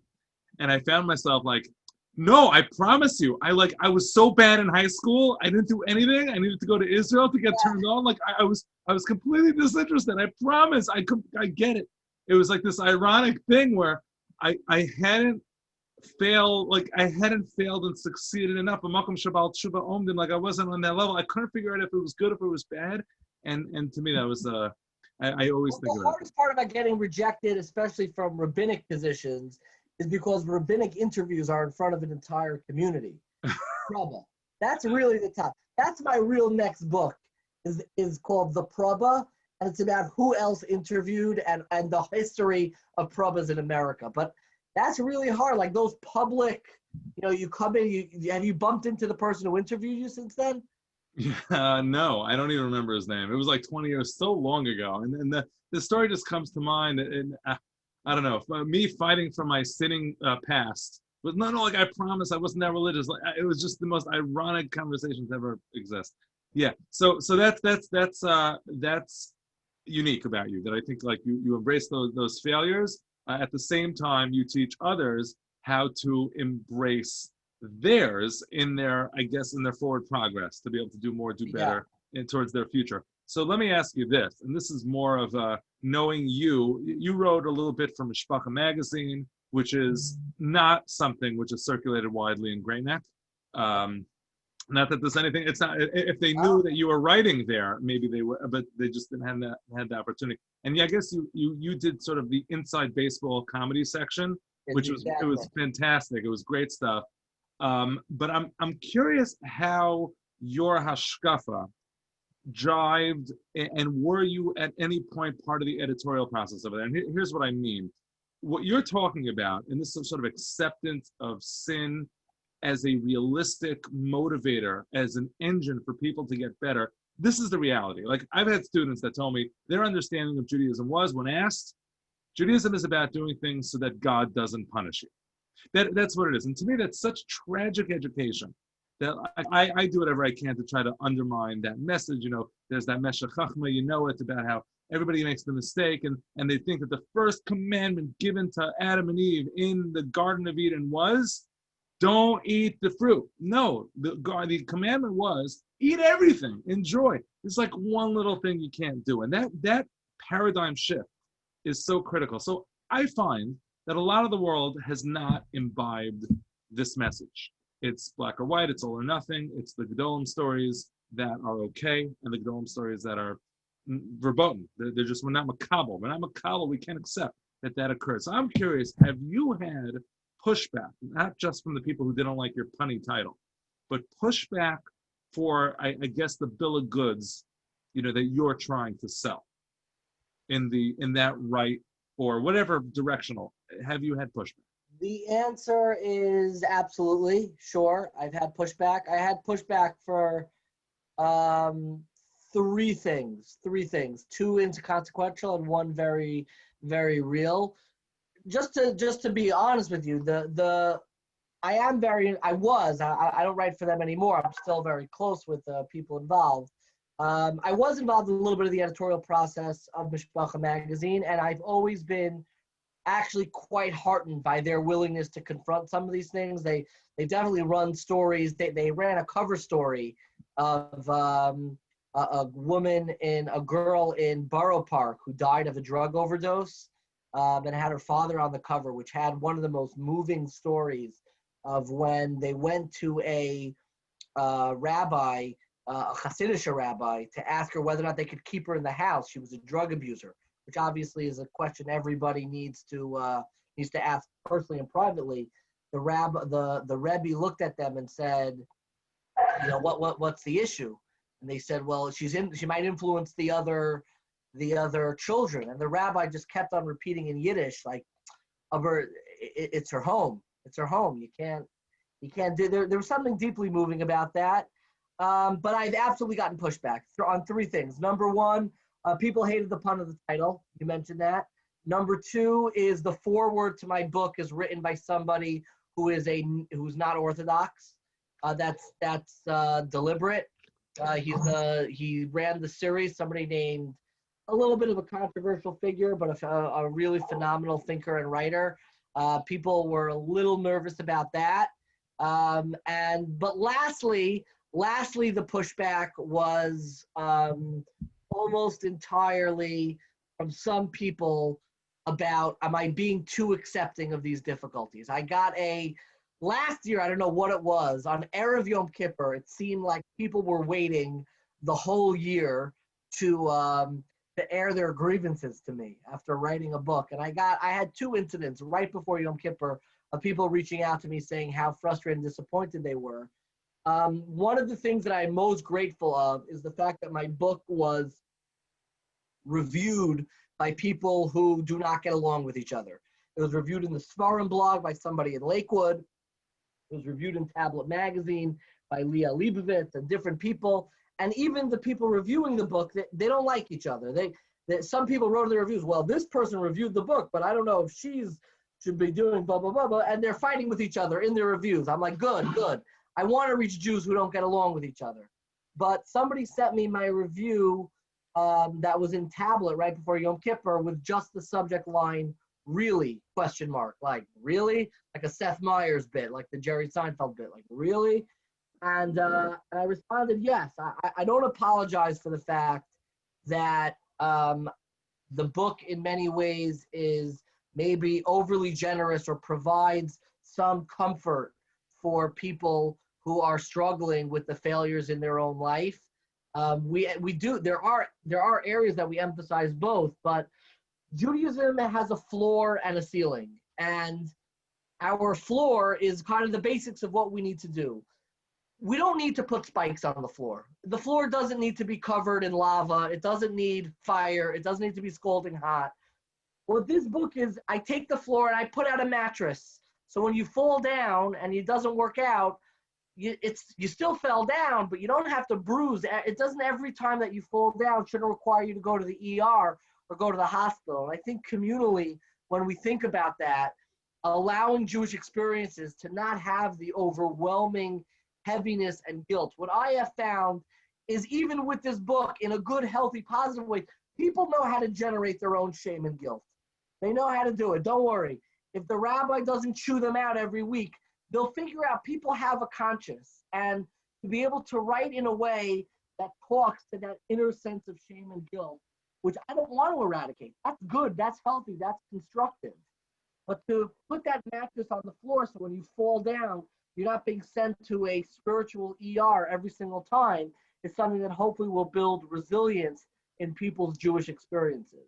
And I found myself like, no, I promise you. I was so bad in high school. I didn't do anything. I needed to go to Israel to get turned on. Like I was completely disinterested. I promise. I get it. It was like this ironic thing where I hadn't failed and succeeded enough. Like I wasn't on that level. I couldn't figure out if it was good, if it was bad. And to me, that was I always think the about hardest part about getting rejected, especially from rabbinic positions, is because rabbinic interviews are in front of an entire community. Praba. That's really the top. That's my real next book, is called The Praba, and it's about who else interviewed and the history of Prabas in America. But that's really hard. Like those public, you come in, have you bumped into the person who interviewed you since then? No, I don't even remember his name. It was like 20 years, so long ago. And the story just comes to mind. And I don't know, me fighting for my sinning past was no, like I promise I wasn't that religious. Like it was just the most ironic conversations ever exist. Yeah. So that's unique about you, that I think like you embrace those failures. At the same time, you teach others how to embrace theirs in their forward progress, to be able to do more, do better, and towards their future. So let me ask you this, and this is more of knowing you. You wrote a little bit from Mishpacha magazine, which is not something which is circulated widely in Great Neck. Not that there's anything. It's not. If they knew that you were writing there, maybe they would, but they just didn't have the opportunity. And yeah, I guess you did sort of the inside baseball comedy section, which was it was fantastic. It was great stuff. But I'm curious how your hashkafa jived, and were you at any point part of the editorial process of it? And here's what I mean. What you're talking about, and this is sort of acceptance of sin as a realistic motivator, as an engine for people to get better, this is the reality. Like I've had students that told me their understanding of Judaism was, when asked, Judaism is about doing things so that God doesn't punish you. That's what it is. And to me, that's such tragic education that I do whatever I can to try to undermine that message. There's that Meshech Chachma, it's about how everybody makes the mistake, and they think that the first commandment given to Adam and Eve in the Garden of Eden was, don't eat the fruit. No, the commandment was, eat everything, enjoy. It's like one little thing you can't do. And that paradigm shift is so critical. So I find that a lot of the world has not imbibed this message. It's black or white, it's all or nothing. It's the Gedolim stories that are okay, and the Gedolim stories that are verboten. They're just, we're not makabel. We're not makabel, we can't accept that occurs. So I'm curious, have you had pushback, not just from the people who didn't like your punny title, but pushback for, I guess, the bill of goods, that you're trying to sell in that right or whatever directional? Have you had pushback? The answer is absolutely, sure. I've had pushback. I had pushback for three things, two inconsequential and one very, very real. Just to be honest with you, I don't write for them anymore. I'm still very close with the people involved. I was involved in a little bit of the editorial process of Mishpacha magazine, and I've always been actually quite heartened by their willingness to confront some of these things. They definitely run stories. They ran a cover story of a girl in Borough Park who died of a drug overdose, and had her father on the cover, which had one of the most moving stories of when they went to a rabbi, a Hasidic rabbi, to ask her whether or not they could keep her in the house. She was a drug abuser. which obviously is a question everybody needs to ask personally and privately. The Rebbe looked at them and said, what's the issue? And they said, well, she might influence the other children. And the rabbi just kept on repeating in Yiddish, like, it's her home. It's her home. You can't do. There was something deeply moving about that. But I've absolutely gotten pushback on three things. Number one, people hated the pun of the title. You mentioned that. Number two is the foreword to my book is written by somebody who's not Orthodox. That's deliberate. He ran the series. Somebody named a little bit of a controversial figure, but a really phenomenal thinker and writer. People were a little nervous about that. But lastly, the pushback was almost entirely from some people about, am I being too accepting of these difficulties? I got last year, I don't know what it was, on Erev Yom Kippur, it seemed like people were waiting the whole year to air their grievances to me after writing a book. And I had two incidents right before Yom Kippur of people reaching out to me saying how frustrated and disappointed they were. One of the things that I'm most grateful of is the fact that my book was reviewed by people who do not get along with each other. It was reviewed in the Svarim blog by somebody in Lakewood. It was reviewed in Tablet Magazine by Leah Leibovitz and different people. And even the people reviewing the book, they don't like each other. Some people wrote in their reviews, well, this person reviewed the book, but I don't know if should be doing blah, blah, blah, blah. And they're fighting with each other in their reviews. I'm like, good. I want to reach Jews who don't get along with each other. But somebody sent me my review that was in Tablet right before Yom Kippur with just the subject line, really, ? Like, really? Like a Seth Meyers bit, like the Jerry Seinfeld bit, like, really? And I responded, yes. I don't apologize for the fact that the book in many ways is maybe overly generous or provides some comfort for people who are struggling with the failures in their own life. There are areas that we emphasize both, but Judaism has a floor and a ceiling, and our floor is kind of the basics of what we need to do. We don't need to put spikes on the floor. The floor doesn't need to be covered in lava. It doesn't need fire. It doesn't need to be scalding hot. What this book is, I take the floor and I put out a mattress. So when you fall down and it doesn't work out, you still fell down, but you don't have to bruise. It doesn't every time that you fall down shouldn't require you to go to the ER or go to the hospital. And I think communally, when we think about that, allowing Jewish experiences to not have the overwhelming heaviness and guilt. What I have found is even with this book, in a good, healthy, positive way, people know how to generate their own shame and guilt. They know how to do it. Don't worry. If the rabbi doesn't chew them out every week, they'll figure out people have a conscience. And to be able to write in a way that talks to that inner sense of shame and guilt, which I don't want to eradicate. That's good. That's healthy. That's constructive. But to put that mattress on the floor so when you fall down, you're not being sent to a spiritual ER every single time is something that hopefully will build resilience in people's Jewish experiences.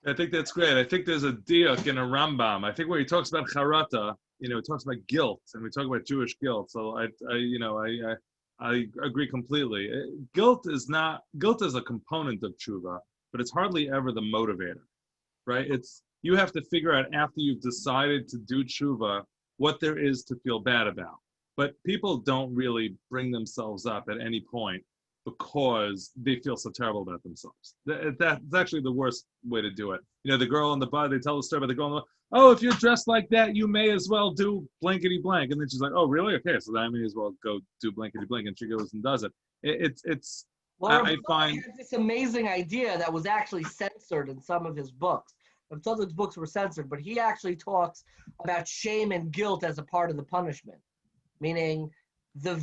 I think that's great. I think there's a diuk in a Rambam. I think where he talks about charata, he talks about guilt, and we talk about Jewish guilt. So I agree completely. Guilt is a component of tshuva, but it's hardly ever the motivator, right? You have to figure out after you've decided to do tshuva what there is to feel bad about. But people don't really bring themselves up at any point because they feel so terrible about themselves. That's actually the worst way to do it. The girl in the bar, they tell the story about the girl in the bar, oh, if you're dressed like that, you may as well do blankety blank. And then she's like, oh, really? Okay, so then I may as well go do blankety blank. And she goes and does it. I find this amazing idea that was actually censored in some of his books. Some of his books were censored, but he actually talks about shame and guilt as a part of the punishment, meaning the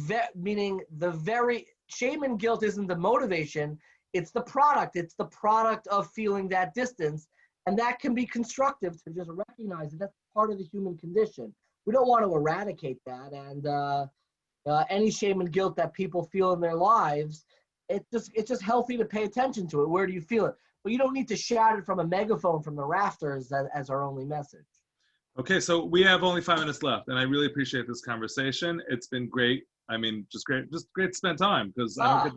very shame and guilt isn't the motivation, it's the product. It's the product of feeling that distance, and that can be constructive to just recognize that that's part of the human condition. We don't want to eradicate that, and any shame and guilt that people feel in their lives, it's just healthy to pay attention to it. Where do you feel it? but you don't need to shout it from a megaphone from the rafters as our only message. Okay, so we have only 5 minutes left, and I really appreciate this conversation. It's been great. I mean, just great to spend time because I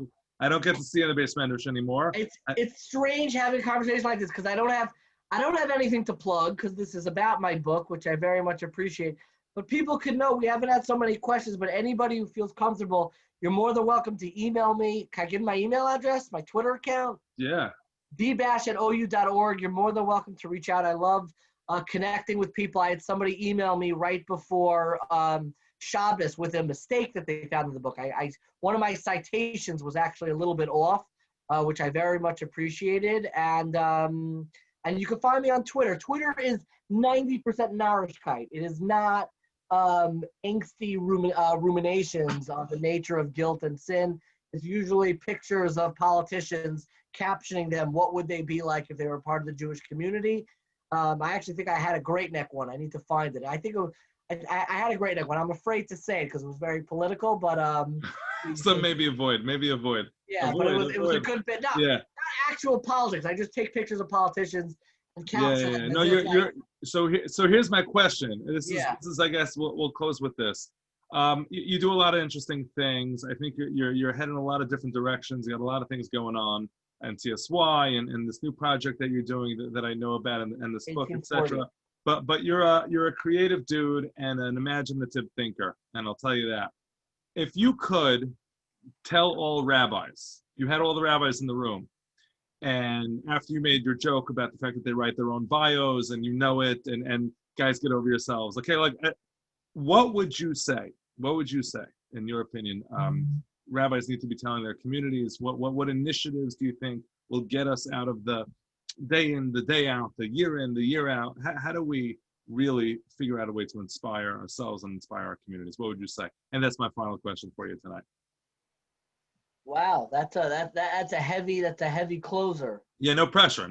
don't get to see the base Medrash anymore. It's strange having a conversation like this because I don't have anything to plug because this is about my book, which I very much appreciate. But people could know we haven't had so many questions, but anybody who feels comfortable, you're more than welcome to email me. Can I give my email address, my Twitter account? Yeah. dbash@ou.org. You're more than welcome to reach out. I love connecting with people. I had somebody email me right before Shabbos with a mistake that they found in the book. One of my citations was actually a little bit off, which I very much appreciated. And you can find me on Twitter. Twitter is 90% Narishkeit. It is not angsty ruminations on the nature of guilt and sin. It's usually pictures of politicians captioning them. What would they be like if they were part of the Jewish community? I actually think I had a Great Neck one. I need to find it. I think I had a Great Neck one. I'm afraid to say it because it was very political, but so maybe avoid. Yeah, avoid, but it was a good bit. Not actual politics. I just take pictures of politicians and caption them. No, you're so here's my question. This is I guess we'll close with this. You do a lot of interesting things. I think you're heading in a lot of different directions. You got a lot of things going on, and TSY and this new project that you're doing that I know about, and this book, etc. But you're a creative dude and an imaginative thinker, and I'll tell you that. If you could tell all rabbis, you had all the rabbis in the room, and after you made your joke about the fact that they write their own bios and you know it, and guys, get over yourselves. Okay, like, what would you say? What would you say, in your opinion, rabbis need to be telling their communities? What initiatives do you think will get us out of the day in, the day out, the year in, the year out? How do we really figure out a way to inspire ourselves and inspire our communities? What would you say? And that's my final question for you tonight. Wow, that's a heavy closer. Yeah, no pressure.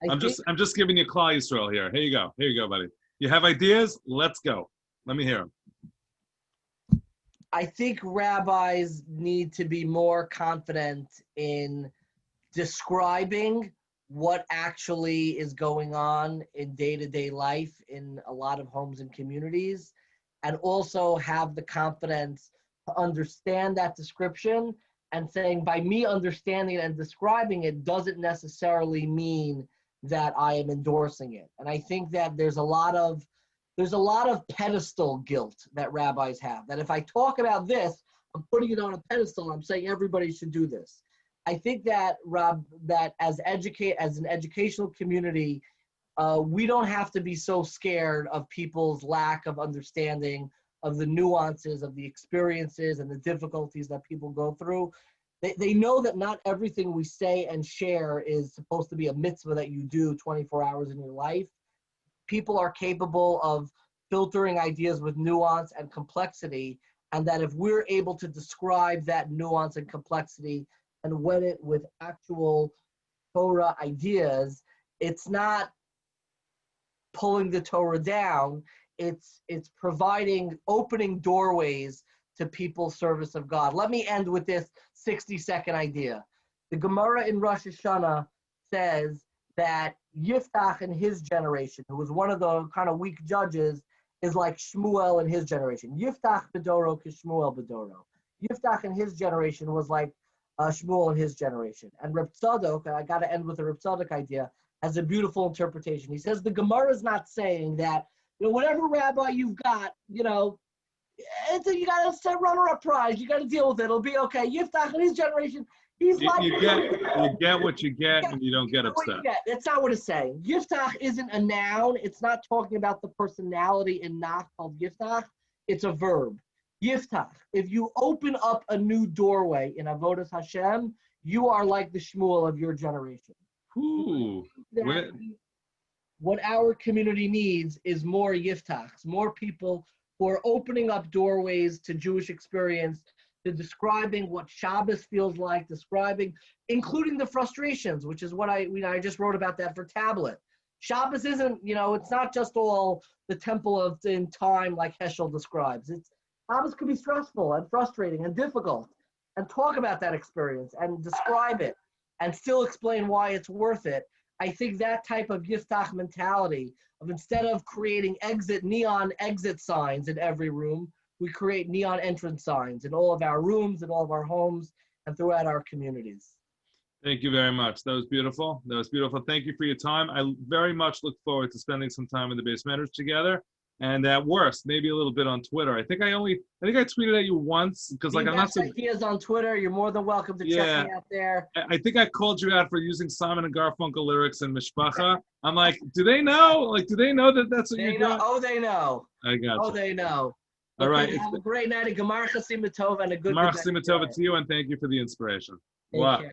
I'm just giving you Klal Yisrael here. Here you go, buddy. You have ideas? Let's go. Let me hear them. I think rabbis need to be more confident in describing what actually is going on in day-to-day life in a lot of homes and communities, and also have the confidence to understand that description and saying, by me understanding it and describing it doesn't necessarily mean that I am endorsing it. And I think that there's a lot of pedestal guilt that rabbis have, that if I talk about this, I'm putting it on a pedestal, I'm saying everybody should do this. I think that, that as an educational community, we don't have to be so scared of people's lack of understanding of the nuances of the experiences and the difficulties that people go through. They know that not everything we say and share is supposed to be a mitzvah that you do 24 hours in your life. People are capable of filtering ideas with nuance and complexity, and that if we're able to describe that nuance and complexity and wed it with actual Torah ideas, it's not pulling the Torah down, it's opening doorways to people's service of God. Let me end with this 60-second idea. The Gemara in Rosh Hashanah says that Yiftach in his generation, who was one of the kind of weak judges, is like Shmuel in his generation. Yiftach bedoro k'Shmuel bedoro. Yiftach in his generation was like Shmuel in his generation. And Reb Tzadok, and I got to end with the Reb Tzadok idea, has a beautiful interpretation. He says the Gemara is not saying that, whatever rabbi you've got, you got to set runner-up prize. You got to deal with it. It'll be okay. Yiftach in his generation, he's like... You get what you get, and you don't get upset. That's not what it's saying. Yiftach isn't a noun. It's not talking about the personality in Nach called Yiftach. It's a verb. Yiftach. If you open up a new doorway in Avodas Hashem, you are like the Shmuel of your generation. Ooh. What our community needs is more Yiftachs, more people who are opening up doorways to Jewish experience, to describing what Shabbos feels like, including the frustrations, which is what I just wrote about that for Tablet. Shabbos isn't, it's not just all the temple of in time like Heschel describes. Shabbos could be stressful and frustrating and difficult, and talk about that experience and describe it. and still explain why it's worth it. I think that type of yiftach mentality of instead of creating neon exit signs in every room, we create neon entrance signs in all of our rooms, in all of our homes, and throughout our communities. Thank you very much. That was beautiful. That was beautiful. Thank you for your time. I very much look forward to spending some time in the base matters together. And at worst, maybe a little bit on Twitter. I think I tweeted at you once because like I'm not so. Ideas on Twitter. You're more than welcome to check me out there. I think I called you out for using Simon and Garfunkel lyrics in Mishpacha. I'm like, do they know? Like, do they know that that's what you're doing? Oh, they know. I got you. Oh, they know. All right. Have a great night. Gemar Chasim Tov and a good Gemar Chasim Tov to you, and thank you for the inspiration. Take care.